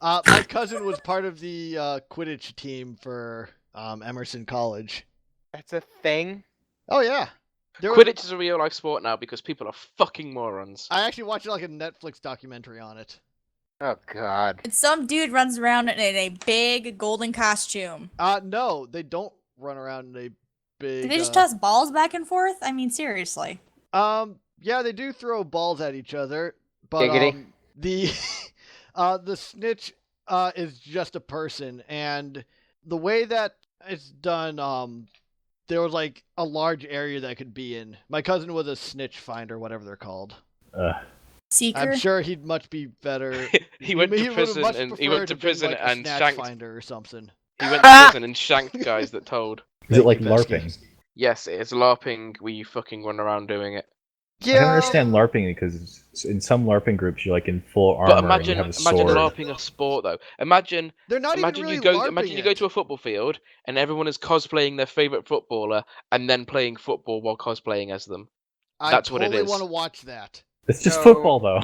My cousin was part of the Quidditch team for Emerson College. That's a thing. Oh yeah, there was- Quidditch is a real life sport now because people are fucking morons. I actually watched like a Netflix documentary on it. Oh god. And some dude runs around in a big golden costume. No, they don't run around in a big. Do they just toss balls back and forth? I mean, seriously. Yeah, they do throw balls at each other, but Giggity. the the snitch is just a person, and the way that it's done, there was like a large area that could be in. My cousin was a snitch finder, whatever they're called. Seeker. I'm sure he'd much be better. he went he to would've prison much and he preferred went to been, prison like, a and snatch shanked. finder or something. He went to prison and shanked guys that told. Is it like Thank you, LARPing? Bestie. Yes, it is LARPing where you fucking run around doing it. I can understand LARPing because in some LARPing groups you're like in full armor But and imagine you have a imagine sword. LARPing a sport though. Imagine They're not imagine even really you go LARPing imagine you go it. to a football field and everyone is cosplaying their favorite footballer and then playing football while cosplaying as them. That's what it totally is. want to watch that. It's just So- football though.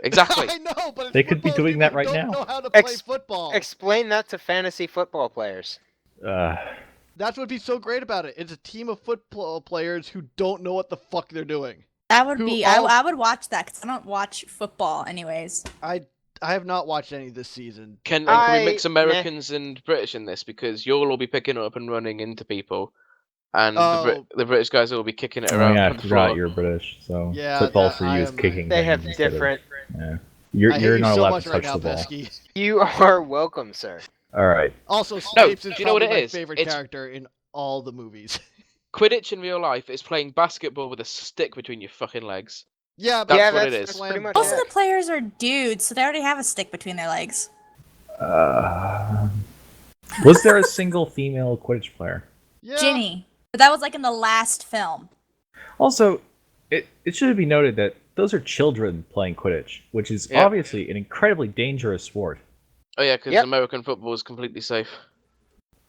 Exactly. I know, but it's They could be football doing people that right who don't now. know how to play Ex- football. Explain that to fantasy football players. That's what would be so great about it. It's a team of football players who don't know what the fuck they're doing. That would Who be. all- I would watch that because I don't watch football, anyways. I have not watched any this season. Can we mix Meh. Americans and British in this because you'll all be picking up and running into people, and Oh. the British guys will be kicking it Oh around yeah, I on the forgot floor. you're British, so Yeah, football that- for you I is am- kicking. They things have instead of- different. Yeah. I You're hate not you so allowed much to right touch now, the ball. Pesky. You are welcome, sir. All right. Also, Snapes is do you know what probably it my is? favorite It's- character in all the movies. Quidditch in real life is playing basketball with a stick between your fucking legs. Yeah, That's yeah, what that's, it is. that's pretty much Most of it. the players are dudes, so they already have a stick between their legs. Was there a single female Quidditch player? Yeah. Ginny, but that was like in the last film. Also, it should be noted that those are children playing Quidditch, which is Yeah. obviously an incredibly dangerous sport. Oh yeah, because Yep. American football is completely safe.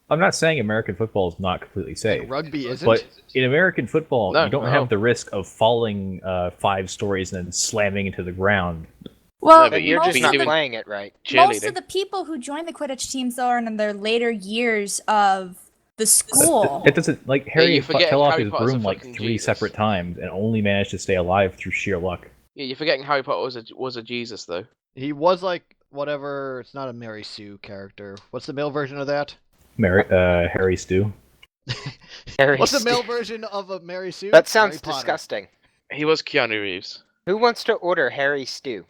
I'm not saying American football is not completely safe, And rugby isn't. but in American football, No, you don't no. have the risk of falling 5 stories and then slamming into the ground. Well, No, but You're most just being not of the playing it right. most Cheerleading. of the people who join the Quidditch teams though are in their later years of the school. It doesn't like Harry you're forgetting fell off Harry his Potter's a broom like fucking 3 Jesus. separate times and only managed to stay alive through sheer luck. Yeah, you're forgetting Harry Potter was a Jesus though. He was like whatever. It's not a Mary Sue character. What's the male version of that? Harry Stew. Harry What's the Stu- male version of a Mary Sue? That sounds Harry Potter. disgusting. He was Keanu Reeves. Who wants to order Harry Stew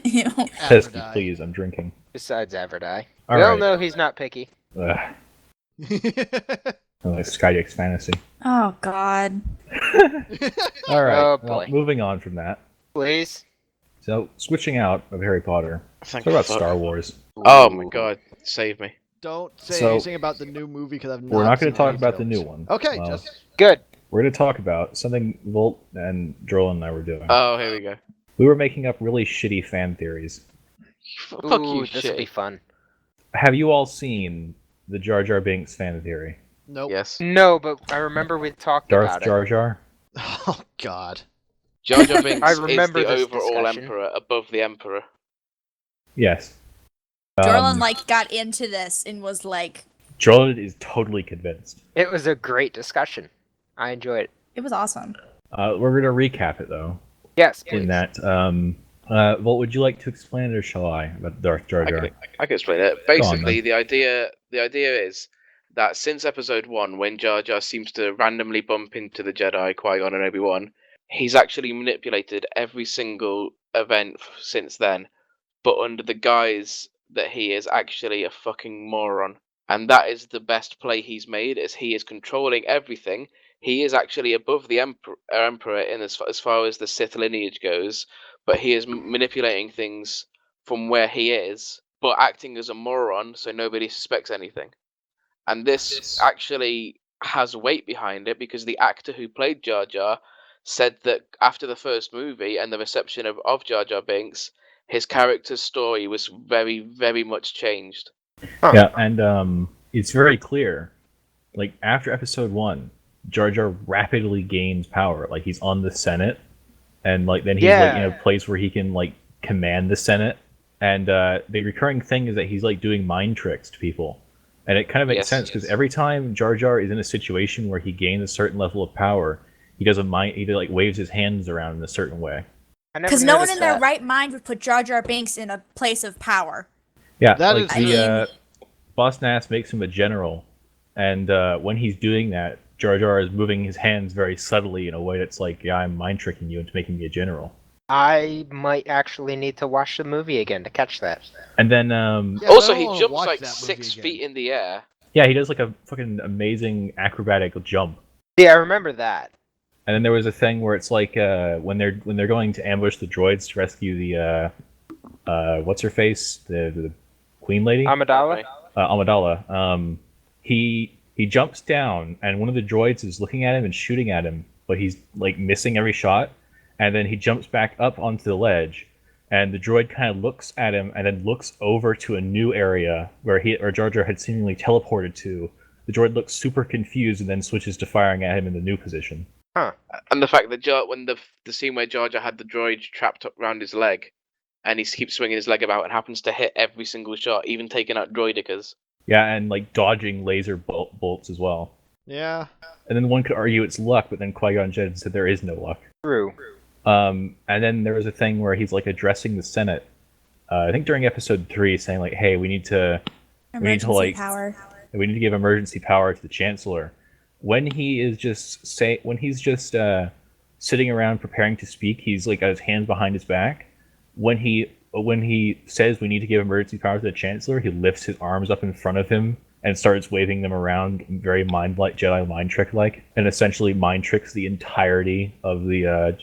You know? Pesky, Aphrodite. please, I'm drinking. besides Averdye? All We all right. know he's not picky. Ugh, like Skydick's fantasy. Oh God. All right. Oh, well, boy. moving on from that. Please. So, switching out of Harry Potter, Thank talk about fuck. Star Wars. Oh my god, save me. Don't say So- anything about the new movie because I've not. We're not going seen to talk any about the new films. one. Okay, Well, just Good. We're going to talk about something Volt and Droll and I were doing. Oh, here we go. We were making up really shitty fan theories. Fuck Ooh, you, this will be shit. fun. Have you all seen the Jar Jar Binks fan theory? nope. Yes. No, but I remember we talked Darth about Jar Jar? Oh God. Jar Jar Binks I is remember the this overall discussion. emperor above the emperor. Yes. Jorlin like got into this and was like, Jordan is totally convinced. it. It was a great discussion. I enjoyed it. it was awesome. We're going to recap it, though, Yes, in please. that... Volt, would you like to explain it, or shall I, about Darth Jar Jar? I can explain it. Go on, Basically, then. the idea is that since episode 1, when Jar Jar seems to randomly bump into the Jedi, Qui-Gon and Obi-Wan, he's actually manipulated every single event since then, but under the guise that he is actually a fucking moron. And that is the best play he's made, is he is controlling everything. He is actually above the emperor in as far as the Sith lineage goes, but he is manipulating things from where he is, but acting as a moron so nobody suspects anything. And this actually has weight behind it because the actor who played Jar Jar said that after the first movie and the reception of Jar Jar Binks, his character's story was very, very much changed. Yeah, and it's very clear. Like, after episode 1, Jar Jar rapidly gains power. Like, he's on the Senate, and like then he's like in a place where he can like command the Senate. And the recurring thing is that he's like doing mind tricks to people, and it kind of makes Yes, sense because yes. every time Jar Jar is in a situation where he gains a certain level of power, he does he like waves his hands around in a certain way. I never Because no one noticed in their that. right mind would put Jar Jar Binks in a place of power. Yeah, That like is- the Boss Nass makes him a general, and when he's doing that, Jar Jar is moving his hands very subtly in a way that's like, yeah, I'm mind tricking you into making me a general. I might actually need to watch the movie again to catch that. And then, Yeah, but Also, I don't he wanna jumps watch like that 6 movie again. feet in the air. yeah, he does like a fucking amazing acrobatic jump. Yeah, I remember that. And then there was a thing where it's like when they're going to ambush the droids to rescue the what's her face, the Queen Lady, Amidala? Amidala. He jumps down, and one of the droids is looking at him and shooting at him, but he's like missing every shot. and then he jumps back up onto the ledge, and the droid kind of looks at him and then looks over to a new area where Jar Jar had seemingly teleported to. The droid looks super confused and then switches to firing at him in the new position. And the fact that when the scene where Jar Jar had the droid trapped up around his leg, and he keeps swinging his leg about and happens to hit every single shot, even taking out droidicas. Yeah, and like dodging laser bolts as well. Yeah. And then one could argue it's luck, but then Qui-Gon Jinn said there is no luck. True. And then there was a thing where he's like addressing the Senate. I think during episode 3, saying like, "Hey, we need to Power. we need to give emergency power to the Chancellor." When he's just sitting around preparing to speak, he's like got his hands behind his back. When he says we need to give emergency power to the Chancellor, he lifts his arms up in front of him and starts waving them around, very Jedi mind trick like, and essentially mind tricks the entirety of the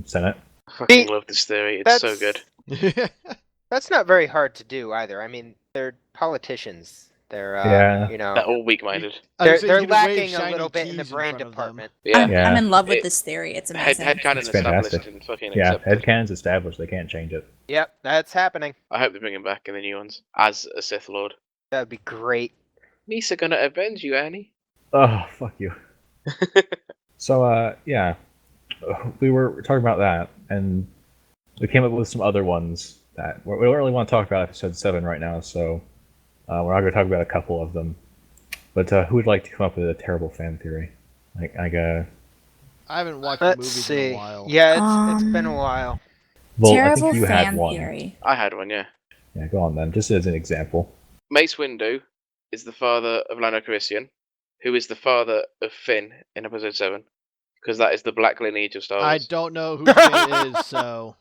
Senate. I fucking love this theory. It's so good. That's not very hard to do either. I mean, they're politicians. They're They're all weak-minded. they're lacking a little bit in the brain department. Yeah. I'm in love with this theory. It's amazing. Headcanon It's established fantastic. and fucking Yeah, accepted. headcanon's established. They can't change it. Yep, that's happening. I hope they bring him back in the new ones as a Sith Lord. That'd be great. Misa gonna avenge you, Annie. Oh, fuck you. So, yeah, we were talking about that, and we came up with some other ones that we don't really want to talk about episode 7 right now, so we're not going to talk about a couple of them. But who would like to come up with a terrible fan theory? I haven't watched the Let's movies see. in a while. Yeah, it's been a while. Volt, I Terrible think you had fan one. theory. I had one, yeah. Yeah, go on then, just as an example. Mace Windu is the father of Lando Calrissian, who is the father of Finn in episode 7, because that is the black lineage of Star I Wars. don't know who Finn is, so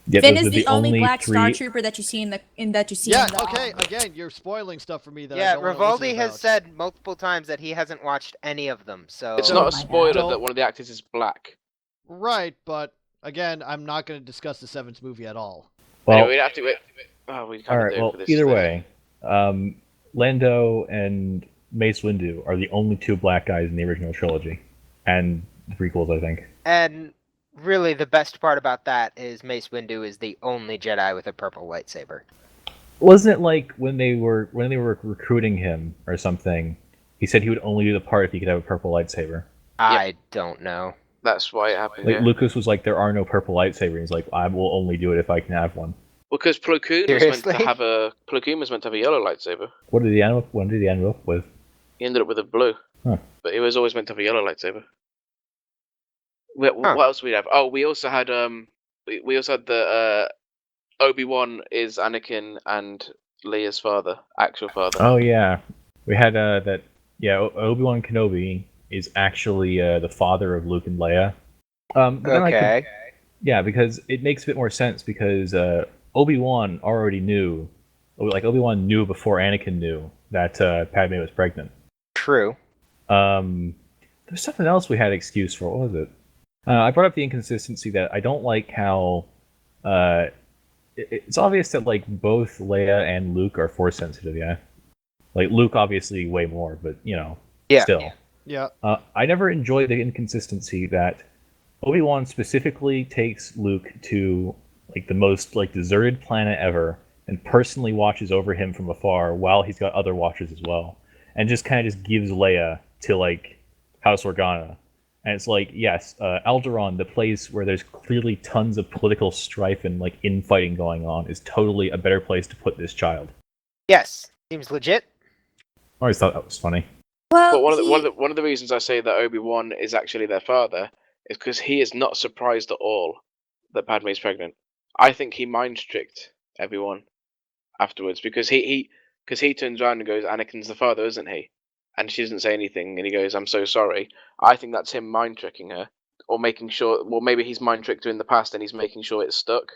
Yeah, Finn those is are the only black three... Star Trooper that you see in the in the. yeah. Okay, again, you're spoiling stuff for me that I Yeah, don't wanna listen Rivaldi has about. said multiple times that he hasn't watched any of them, so... It's Oh not my a spoiler God. that one of the actors is black. Right, but again, I'm not going to discuss the 7th movie at all. Well, Anyway, we'd have to wait. Oh, we can't all right, do it well, for this. either thing. way, Lando and Mace Windu are the only two black guys in the original trilogy. And the prequels, I think. And really, the best part about that is Mace Windu is the only Jedi with a purple lightsaber. Wasn't it like when they were recruiting him or something, he said he would only do the part if he could have a purple lightsaber? I don't know. That's why it happened. Like Yeah. Lucas was like, there are no purple lightsabers. He's like, I will only do it if I can have one. Because Plo Koon was meant to Seriously? have a yellow lightsaber. What did he end up? When did he end up with? He ended up with a blue. Huh. But he was always meant to have a yellow lightsaber. What Huh. else did we have? Oh, we also had we also had the Obi-Wan is Anakin and Leia's father, actual father. Oh yeah, we had that. Yeah, Obi-Wan Kenobi is actually the father of Luke and Leia. But then Okay. yeah, because it makes a bit more sense because Obi-Wan already knew, like Obi-Wan knew before Anakin knew that Padme was pregnant. True. There's something else we had excuse for. What was it? I brought up the inconsistency that I don't like how it's obvious that like both Leia and Luke are force sensitive. Yeah, like Luke obviously way more, but you know, Yeah. still. Yeah. I never enjoyed the inconsistency that Obi-Wan specifically takes Luke to like the most like deserted planet ever and personally watches over him from afar while he's got other watchers as well, and just kind of just gives Leia to like House Organa. And it's like, yes, Alderaan, the place where there's clearly tons of political strife and like infighting going on, is totally a better place to put this child. Yes. Seems legit. I always thought that was funny. Well, But one of the reasons I say that Obi-Wan is actually their father is because he is not surprised at all that Padme is pregnant. I think he mind tricked everyone afterwards because he turns around and goes, Anakin's the father, isn't he? And she doesn't say anything, and he goes, I'm so sorry. I think that's him mind tricking her, or making sure. Well, maybe he's mind tricked her in the past, and he's making sure it's stuck.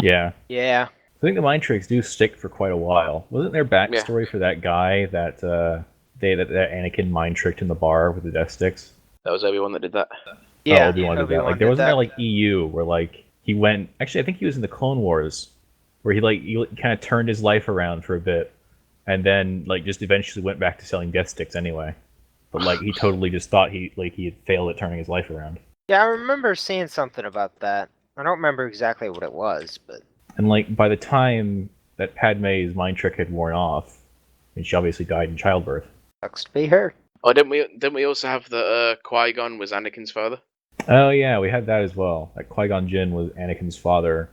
Yeah. Yeah. I think the mind tricks do stick for quite a while. Wasn't there backstory for that guy that that Anakin mind tricked in the bar with the death sticks? That was Obi-Wan that did that. Yeah. Obi-Wan did that. Obi-Wan Like there did wasn't that. there like EU where like he went. Actually, I think he was in the Clone Wars, where he kind of turned his life around for a bit, and then like just eventually went back to selling death sticks anyway. But like he totally just thought he had failed at turning his life around. Yeah, I remember seeing something about that. I don't remember exactly what it was, but And like by the time that Padme's mind trick had worn off, and she obviously died in childbirth. sucks to be her. Oh, didn't we also have the Qui-Gon was Anakin's father? Oh yeah, we had that as well. That Qui-Gon Jinn was Anakin's father.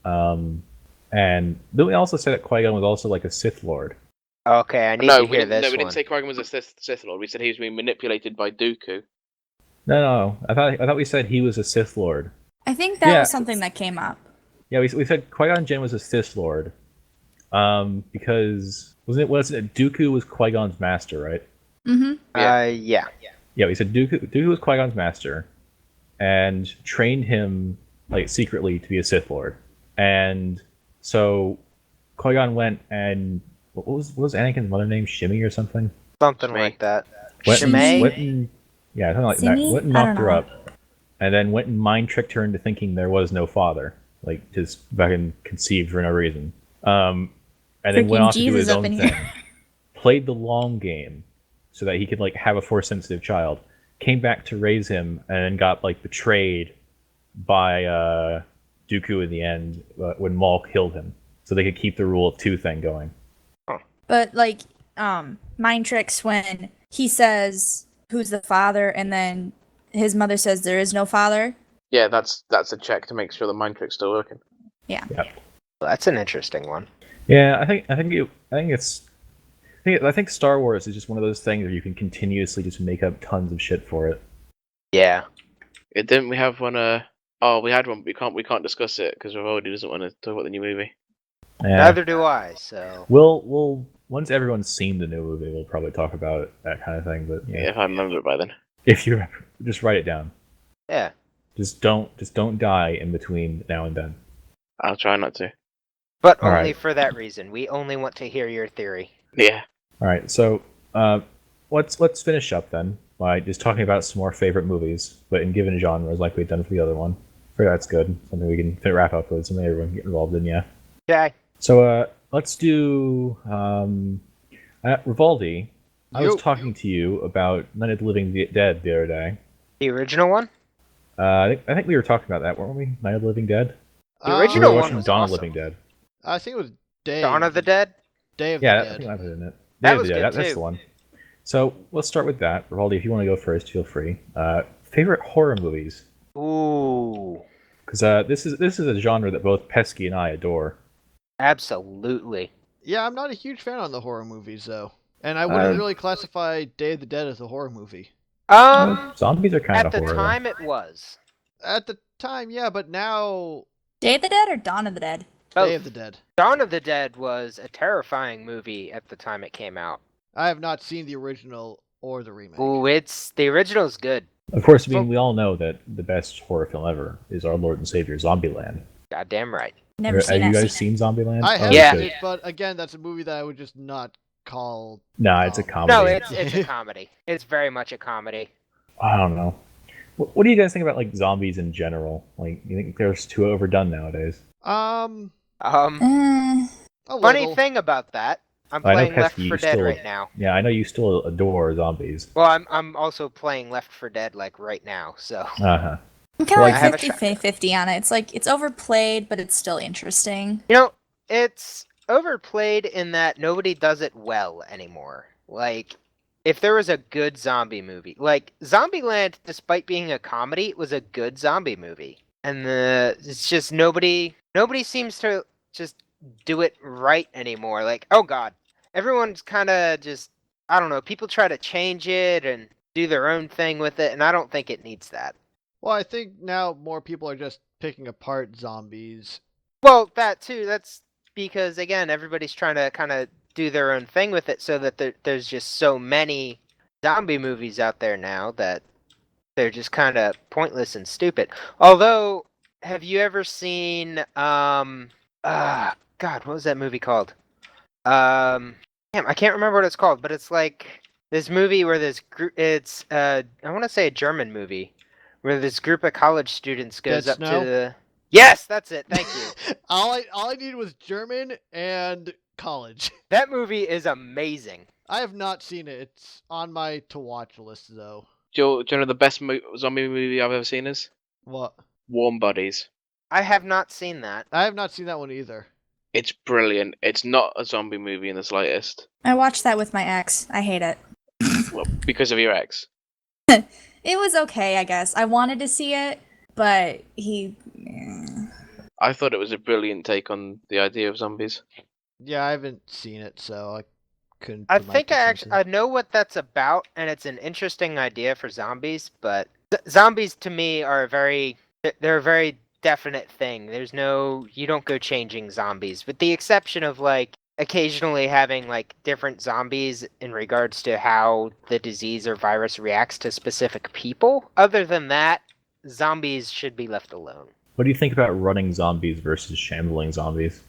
And then we also said that Qui-Gon was also like a Sith Lord. Okay, I need No, to we hear didn't. this No, we one. didn't say Qui-Gon was a Sith Lord. We said he was being manipulated by Dooku. No, I thought we said he was a Sith Lord. I think that Yeah. was something that came up. Yeah, we said Qui-Gon Jinn was a Sith Lord. Because wasn't it Dooku was Qui-Gon's master, right? Mm-hmm. Yeah. Yeah, we said Dooku was Qui-Gon's master, and trained him like secretly to be a Sith Lord. And so Qui-Gon went and what was Anakin's mother name? Shimmy or something? Something Shmee. like that. Went, Shmee? went and, yeah, something like that. Simi? Went and I knocked don't her know. up, and then went and mind tricked her into thinking there was no father, like just fucking conceived for no reason. And then went Freaking off to do Jesus his up own in thing. here. Played the long game, so that he could like have a force sensitive child. Came back to raise him, and then got like betrayed by Dooku in the end when Maul killed him, so they could keep the rule of two thing going. But like, mind tricks when he says who's the father, and then his mother says there is no father. Yeah, that's a check to make sure the mind trick's still working. That's an interesting one. Yeah, I think Star Wars is just one of those things where you can continuously just make up tons of shit for it. Yeah. Didn't we have one? Oh, we had one. But we can't discuss it because Vivaldi doesn't want to talk about the new movie. Yeah. Neither do I, so. We'll once everyone's seen the new movie, we'll probably talk about that kind of thing. But Yeah, yeah, if I remember it by then. if you just write it down, Yeah. just don't die in between now and then. I'll try not to. But All only right. for that reason. We only want to hear your theory. Yeah. All right, so let's finish up then by just talking about some more favorite movies, but in given genres like we've done for the other one. I figure that's good. Something we can wrap up with. Something everyone can get involved in. Yeah. Okay. So let's do Rivaldi. I was Yo. talking to you about Night of the Living Dead the other day. The original one? I think we were talking about that, weren't we? Night of the Living Dead. The We were original one watching was Dawn of awesome. the Living Dead. I think it was Day. Dawn of the Dead? Day of Yeah, the I think Dead. I put it in it. That Day of was the Dead, good, that's too. the one. So let's start with that. Rivaldi, if you want to go first, feel free. Favorite horror movies? Ooh. Because this is a genre that both Pesky and I adore. Absolutely. Yeah, I'm not a huge fan on the horror movies though, and I wouldn't Uh, really classify Day of the Dead as a horror movie. Zombies are kind At of the horror. time it was. At the time, yeah, but now Day of the Dead or Dawn of the Dead? Both. Day of the Dead. Dawn of the Dead was a terrifying movie at the time it came out. I have not seen the original or the remake. Ooh, the original's good. Of course, I mean, So- we all know that the best horror film ever is our Lord and Savior, Zombieland. Goddamn right. Never seen Have it. you guys seen Zombieland? I Oh, have Yeah. seen good. it, but again, that's a movie that I would just not call. Nah, it's a Oh. comedy. No, it's a comedy. It's very much a comedy. I don't know. What do you guys think about like zombies in general? Like, you think they're too overdone nowadays? Um, Uh, a Funny little. thing about that, I'm I know, playing Left Pesky, 4 you Dead still- right now. Yeah, I know you still adore zombies. Well, I'm also playing Left 4 Dead like right now, so Uh-huh. I'm kind Like, of I have like a 50-50 on it. It's like it's overplayed, but it's still interesting. you know, it's overplayed in that nobody does it well anymore. Like, if there was a good zombie movie, like Zombieland, despite being a comedy, was a good zombie movie, and it's just nobody seems to just do it right anymore. Like, oh god, everyone's kind of just, I don't know. People try to change it and do their own thing with it, and I don't think it needs that. Well, I think now more people are just picking apart zombies. Well, that too. That's because again, everybody's trying to kind of do their own thing with it, so that there's just so many zombie movies out there now that they're just kind of pointless and stupid. Although, have you ever seen God, what was that movie called? Damn, I can't remember what it's called, but it's like this movie where this group. It's I want to say a German movie where this group of college students goes Dead up Snow? to the. Yes, that's it. Thank you. all I needed was German and college. That movie is amazing. I have not seen it. It's on my to watch list though. Do you know the best zombie movie I've ever seen is What? Warm Bodies. I have not seen that. I have not seen that one either. It's brilliant. It's not a zombie movie in the slightest. I watched that with my ex. I hate it. Well, because of your ex. It was okay, I guess. I wanted to see it, but he. I thought it was a brilliant take on the idea of zombies. Yeah, I haven't seen it, so I couldn't. I put my think 2 I cents actually in. I know what that's about, and it's an interesting idea for zombies. But zombies to me are they're a very definite thing. You don't go changing zombies, with the exception of like occasionally having like different zombies in regards to how the disease or virus reacts to specific people. Other than that, zombies should be left alone. What do you think about running zombies versus shambling zombies?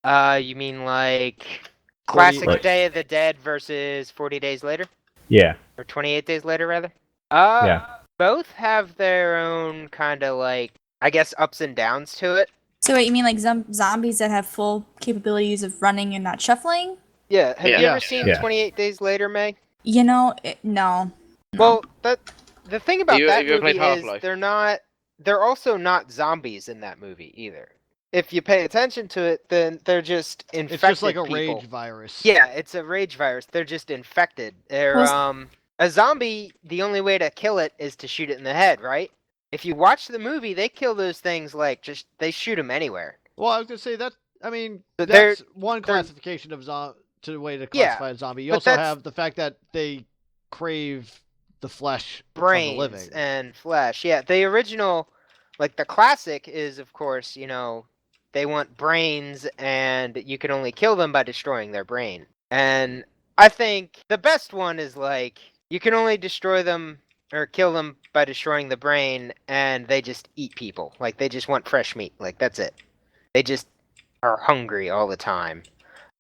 You mean like classic Like- Day of the Dead versus 40 Days Later? Yeah. Or 28 Days Later, rather? Yeah. Both have their own kind of like, I guess, ups and downs to it. So wait, you mean like zombies that have full capabilities of running and not shuffling? Yeah. Have you Yeah. ever seen Yeah. 28 Days Later, Meg? You know, no. Well, the thing about you- that have you ever movie played is Half-Life? they're also not zombies in that movie either. If you pay attention to it, then they're just infected It's just like a people. rage virus. Yeah, it's a rage virus. They're just infected. They're Well, a zombie. The only way to kill it is to shoot it in the head, right? If you watch the movie, they kill those things like they shoot them anywhere. Well, I was gonna say that. I mean, But they're- that's one they're- classification of to the way to Yeah, classify a zombie. You but also that's- have the fact that they crave the flesh from the Brains living. and flesh. Yeah, the original, like the classic, is of course they want brains, and you can only kill them by destroying their brain. And I think the best one is like you can only destroy them or kill them by destroying the brain, and they just eat people. Like they just want fresh meat. Like that's it. They just are hungry all the time.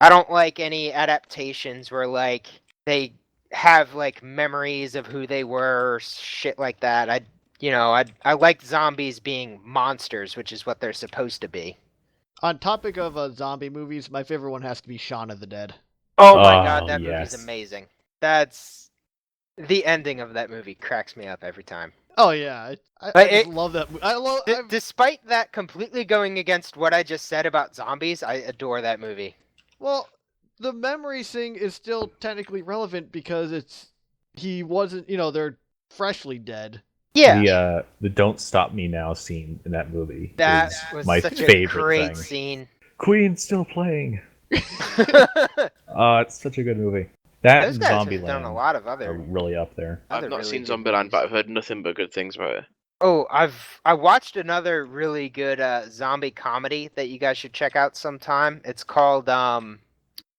I don't like any adaptations where like they have like memories of who they were or shit like that. I like zombies being monsters, which is what they're supposed to be. On topic of zombie movies, my favorite one has to be Shaun of the Dead. Oh my Oh, god, that yes. movie's amazing. That's the ending of that movie cracks me up every time. Oh yeah, I Like, just it- love that. I love. Despite that completely going against what I just said about zombies, I adore that movie. Well, the memory thing is still technically relevant because he wasn't. They're freshly dead. Yeah, The "Don't Stop Me Now" scene in that movie that is was my such a favorite great thing. scene. Queen's still playing. It's such a good movie. That Those and guys have done a Zombieland lot of are other. really up there. I've other not really seen good Zombieland, but movies. I've heard nothing but good things about it. Oh, I watched another really good zombie comedy that you guys should check out sometime. It's called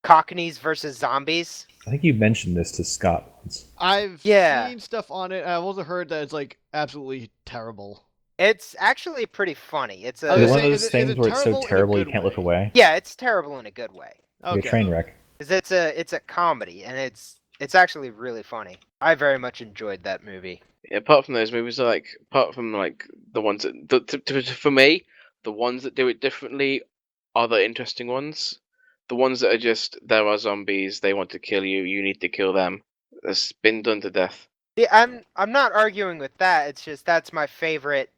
Cockneys versus Zombies. I think you mentioned this to Scott once. I've Yeah. seen stuff on it. I've also heard that it's like absolutely terrible. It's actually pretty funny. It's I Is was it a one gonna of say, those is things it where it's so terrible in a terrible you good can't look way? away? yeah, it's terrible in a good way. Like Okay. a train wreck. 'Cause it's a comedy and it's actually really funny. I very much enjoyed that movie. Yeah, apart from those movies, apart from like the ones that, for me, the ones that do it differently are the interesting ones. The ones that are just there are zombies, they want to kill you, you need to kill them. It's been done to death. Yeah, I'm not arguing with that. It's just that's my favorite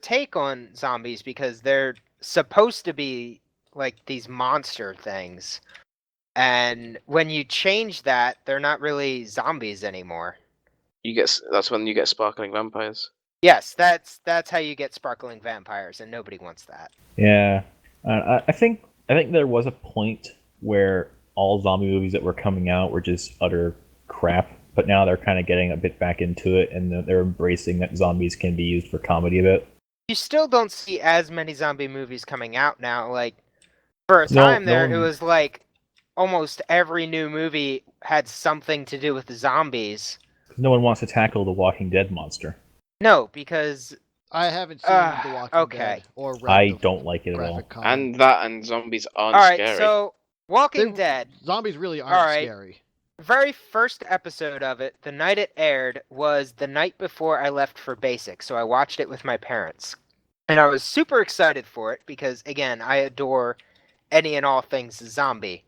take on zombies because they're supposed to be like these monster things. And when you change that, they're not really zombies anymore. That's when you get sparkling vampires. Yes, that's how you get sparkling vampires, and nobody wants that. Yeah, I think there was a point where all zombie movies that were coming out were just utter crap, but now they're kind of getting a bit back into it, and they're embracing that zombies can be used for comedy a bit. You still don't see as many zombie movies coming out now. Like for a No- time no there, it one- was like almost every new movie had something to do with the zombies. 'Cause no one wants to tackle the Walking Dead monster. No, because I haven't seen The Walking okay. Dead or read I the don't like it at all. graphic comic. And that and zombies aren't all right, scary. so Walking They- Dead, Zombies really aren't All right. scary. very first episode of it, the night it aired was the night before I left for basic, so I watched it with my parents. And I was super excited for it because again, I adore any and all things zombie.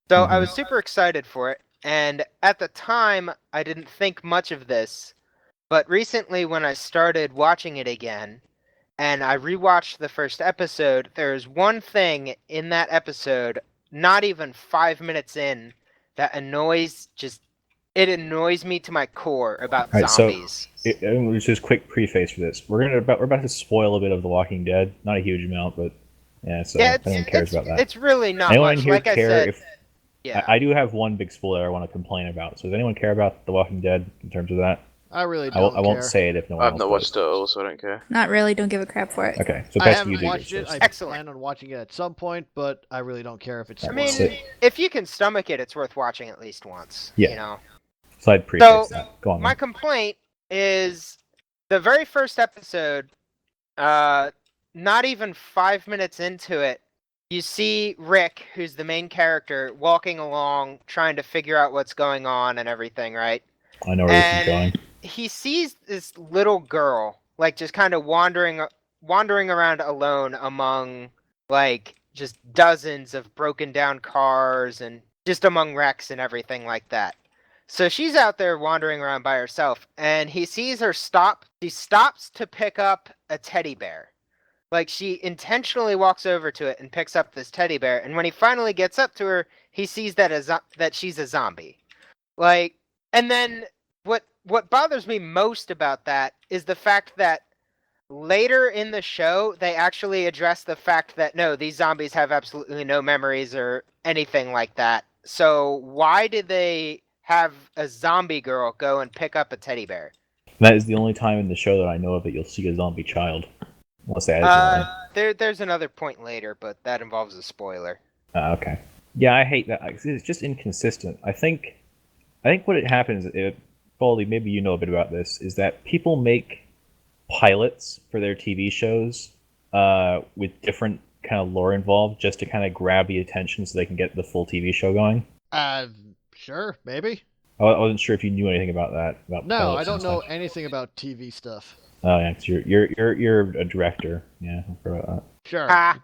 So I was super excited for it. And at the time, I didn't think much of this. But recently, when I started watching it again, and I rewatched the first episode, there's one thing in that episode, not even 5 minutes in, that annoys me to my core about All right, so zombies. just quick preface for this. We're about to spoil a bit of The Walking Dead, not a huge amount, but yeah. So Yeah, if anyone cares about that, it's really not anyone much. here Like I care said, if yeah. I do have one big spoiler I want to complain about. So does anyone care about The Walking Dead in terms of that? I really I don't won't care. say it if no one I've else not does. watched it at all, so I don't care. Not really. Don't give a crap for it. Okay, so I Pesky, haven't you do watched yours it. I first. Excellent. plan on watching it at some point, but I really don't care if it's I Alright, mean, spoiled. so- if you can stomach it, it's worth watching at least once. Yeah. You know. So I'd preface So, that. Go on. My man. complaint is the very first episode, not even 5 minutes into it, you see Rick, who's the main character, walking along trying to figure out what's going on and everything, right? I know where this is and- going. He sees this little girl, like just kind of wandering around alone among like just dozens of broken down cars and just among wrecks and everything like that. So she's out there wandering around by herself, and he sees her stop. She stops to pick up a teddy bear. Like, she intentionally walks over to it and picks up this teddy bear, and when he finally gets up to her, he sees that she's a zombie. Like, and then what bothers me most about that is the fact that later in the show, they actually address the fact that no, these zombies have absolutely no memories or anything like that. So why did they have a zombie girl go and pick up a teddy bear? That is the only time in the show that I know of that you'll see a zombie child. Unless they add it to it. There's another point later, but that involves a spoiler. Okay. Yeah, I hate that. It's just inconsistent. I think what it happens, Baldy, maybe you know a bit about this, is that people make pilots for their TV shows with different kind of lore involved just to kind of grab the attention so they can get the full TV show going. Sure, maybe. I wasn't sure if you knew anything about that. About No, pilots I don't and know such. anything about TV stuff. Oh yeah, 'cause you're a director. Yeah, I forgot about Sure, Ha!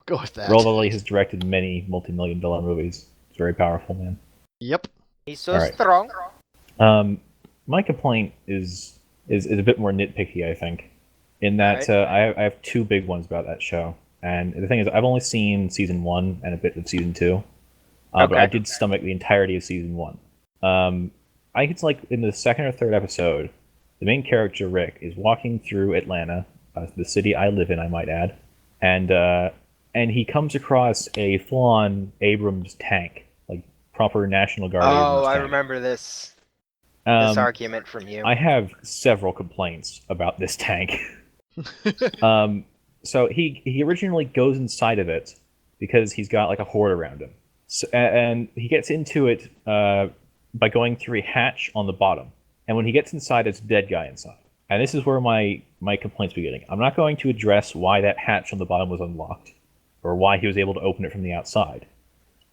go with that. that. Roll has directed many multi-million-dollar movies. It's very powerful, man. Yep. He's so Alright. strong. My complaint is a bit more nitpicky, I think, in that Alright. I have two big ones about that show. And the thing is, I've only seen season 1 and a bit of season 2, but I Okay. did stomach the entirety of season 1. I think it's like in the second or third episode, the main character Rick is walking through Atlanta, the city I live in, I might add, and he comes across a full-on Abrams tank, like proper National Guard. Oh, Abrams I tank. remember this Um, argument from you. I have several complaints about this tank. So he originally goes inside of it because he's got like a horde around him, and he gets into it by going through a hatch on the bottom. And when he gets inside, it's a dead guy inside. And this is where my complaints beginning. I'm not going to address why that hatch on the bottom was unlocked, or why he was able to open it from the outside.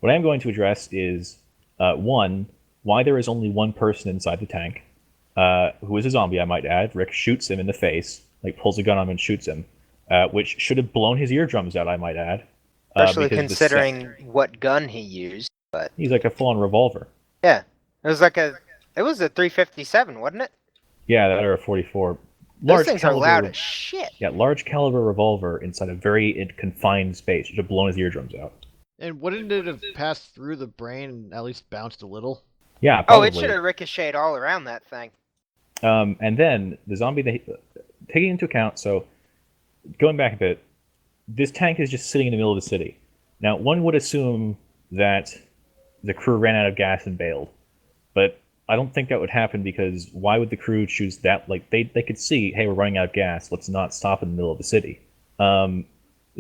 What I am going to address is one, why there is only one person inside the tank, who is a zombie, I might add. Rick shoots him in the face, like pulls a gun on him and shoots him, which should have blown his eardrums out, I might add. Especially because the considering what gun he used. he's like a full-on revolver. Yeah, it was a 357, wasn't it? Yeah, that or a 44. Those things are loud as shit. Yeah, large caliber revolver inside a very confined space, which have blown his eardrums out. And wouldn't it have passed through the brain and at least bounced a little? Yeah, Oh, probably. it should have ricocheted all around that thing. And then the zombie, taking into account, so going back a bit, this tank is just sitting in the middle of the city. Now, one would assume that the crew ran out of gas and bailed, but I don't think that would happen because why would the crew choose that? Like, they could see, hey, we're running out of gas, let's not stop in the middle of the city.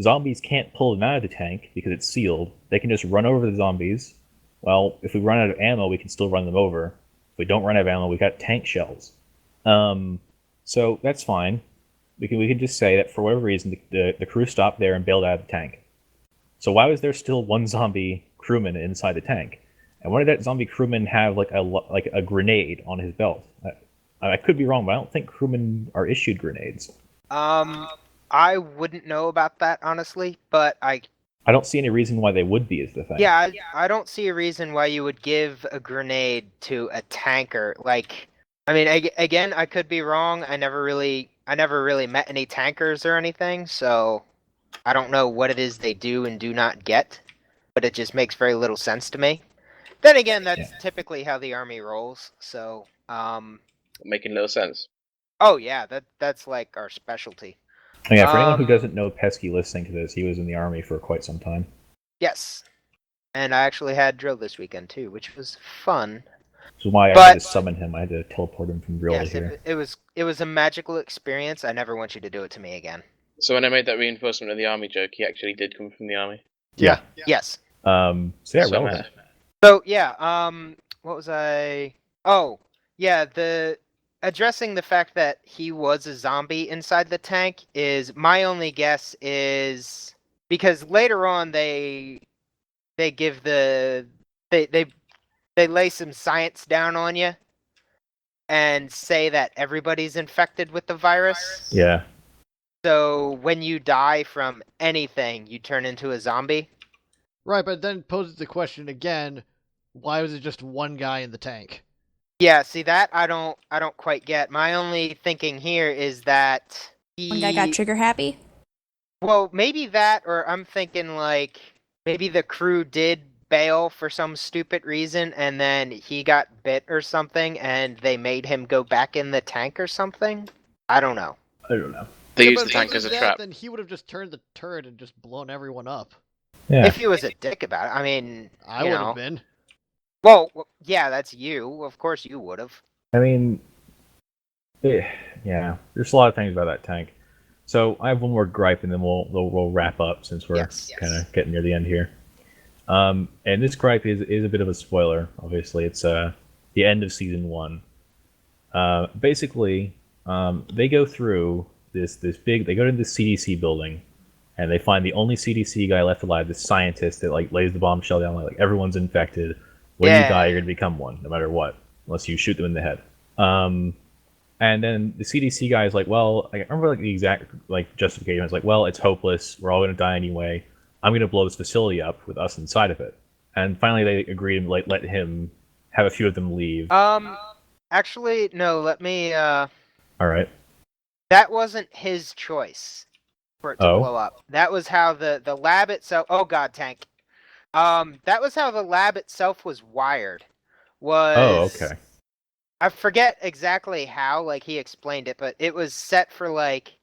Zombies can't pull them out of the tank because it's sealed. They can just run over the zombies. Well, if we run out of ammo, we can still run them over. If we don't run out of ammo, we've got tank shells. So that's fine. We can just say that for whatever reason, the crew stopped there and bailed out of the tank. So why was there still one zombie crewman inside the tank? And why did that zombie crewman have like a grenade on his belt? I could be wrong, but I don't think crewmen are issued grenades. I wouldn't know about that honestly, but I I don't see any reason why they would be, is the thing. Yeah, I don't see a reason why you would give a grenade to a tanker. Like, I mean, again, I could be wrong. I never really met any tankers or anything, so I don't know what it is they do and do not get. But it just makes very little sense to me. Then again, that's typically how the army rolls. So, Making little sense. oh yeah, that's like our specialty. Oh, yeah, for anyone who doesn't know Pesky listening to this, he was in the army for quite some time. Yes, and I actually had drill this weekend too, which was fun. Which is why I had to summon him. I had to teleport him from drill to here. It was a magical experience. I never want you to do it to me again. So when I made that reinforcement of the army joke, he actually did come from the army. Yeah. Yes. So yeah, So relevant. So yeah, what was I? Oh, yeah, the addressing the fact that he was a zombie inside the tank is my only guess is because later on they give they lay some science down on you and say that everybody's infected with the virus. Yeah. So when you die from anything, you turn into a zombie. Right, but then poses the question again, why was it just one guy in the tank? Yeah, see that I don't quite get. My only thinking here is that One guy got trigger happy. Well, maybe that, or I'm thinking like maybe the crew did bail for some stupid reason and then he got bit or something and they made him go back in the tank or something. I don't know. I don't know. They Yeah, used but the tank if as a that, trap. Then he would have just turned the turret and just blown everyone up. Yeah. If he was a dick about it, I mean, I you would know. have been. Well, yeah, that's you. Of course you would have. I mean, yeah. There's a lot of things about that tank. So I have one more gripe, and then we'll wrap up since we're kind of getting near the end here. And this gripe is a bit of a spoiler. Obviously, it's the end of season 1. Basically, they go through this big. They go to the CDC building, and they find the only CDC guy left alive, this scientist that like lays the bombshell down, like everyone's infected. When you die, you're gonna become one, no matter what, unless you shoot them in the head. And then the CDC guy is like, well, I remember like the exact like justification. It's like, well, it's hopeless. We're all gonna die anyway. I'm gonna blow this facility up with us inside of it. And finally, they agree to like let him have a few of them leave. Actually, no. Let me. All right. That wasn't his choice for it to Oh. blow up. That was how the lab itself. Oh God, tank. That was how the lab itself was wired. Oh, okay. I forget exactly how, like he explained it, but it was set for like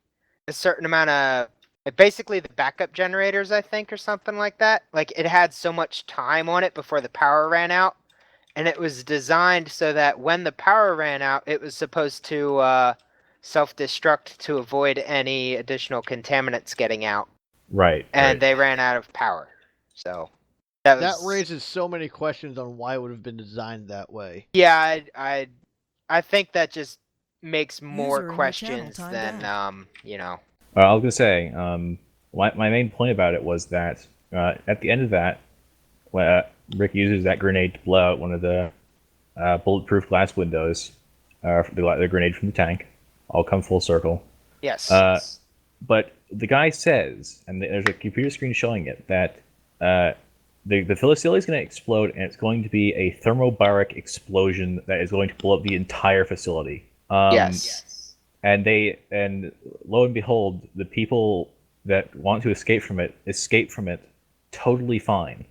a certain amount of basically the backup generators, I think, or something like that. Like it had so much time on it before the power ran out, and it was designed so that when the power ran out, it was supposed to self-destruct to avoid any additional contaminants getting out. Right. And they ran out of power. So that raises so many questions on why it would have been designed that way. Yeah, I think that just makes more User in your questions channel than timed you know. I was gonna say, my main point about it was that at the end of that, Rick uses that grenade to blow out one of the bulletproof glass windows, the grenade from the tank. I'll come full circle. Yes. But the guy says, and there's a computer screen showing it, that the facility is going to explode, and it's going to be a thermobaric explosion that is going to blow up the entire facility. Yes. And lo and behold, the people that want to escape from it totally fine.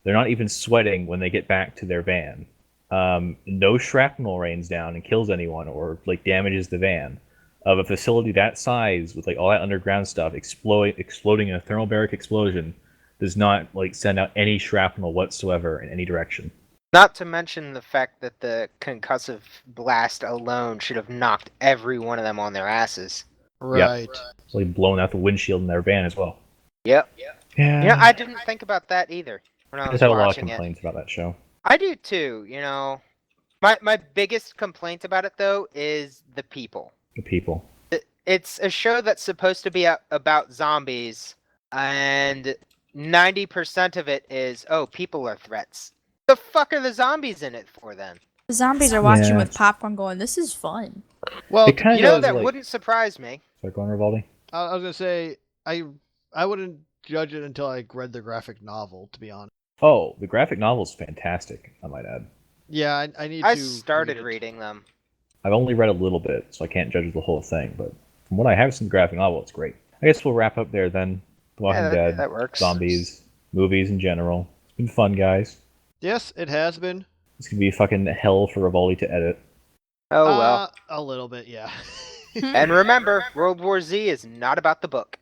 They're not even sweating when they get back to their van. No shrapnel rains down and kills anyone or like damages the van. Of a facility that size with like all that underground stuff exploding in a thermobaric explosion does not like send out any shrapnel whatsoever in any direction. Not to mention the fact that the concussive blast alone should have knocked every one of them on their asses. Right. It's like blowing out the windshield in their van as well. Yep. Yeah. You know, I didn't think about that either when I I was just had a lot of watching it. complaints about that show. I do too, you know. My biggest complaint about it though is the people. The people. It's a show that's supposed to be about zombies, and 90% of it is, oh, people are threats. The fuck are the zombies in it for then? The zombies are watching Yeah. with popcorn going, this is fun. Well, It kind You know, of that like... wouldn't surprise me. Sorry, go on, Rivaldi. I was gonna say I wouldn't judge it until I read the graphic novel, to be honest. Oh, the graphic novel is fantastic, I might add. Yeah, I need I to. started read it. reading them. I've only read a little bit, so I can't judge the whole thing, but from what I have seen the graphic novel, it's great. I guess we'll wrap up there then. The Walking Yeah, Dead, that works. zombies, movies in general. It's been fun, guys. Yes, it has been. It's gonna be fucking hell for Rivoli to edit. Oh well. A little bit, yeah. And remember, World War Z is not about the book.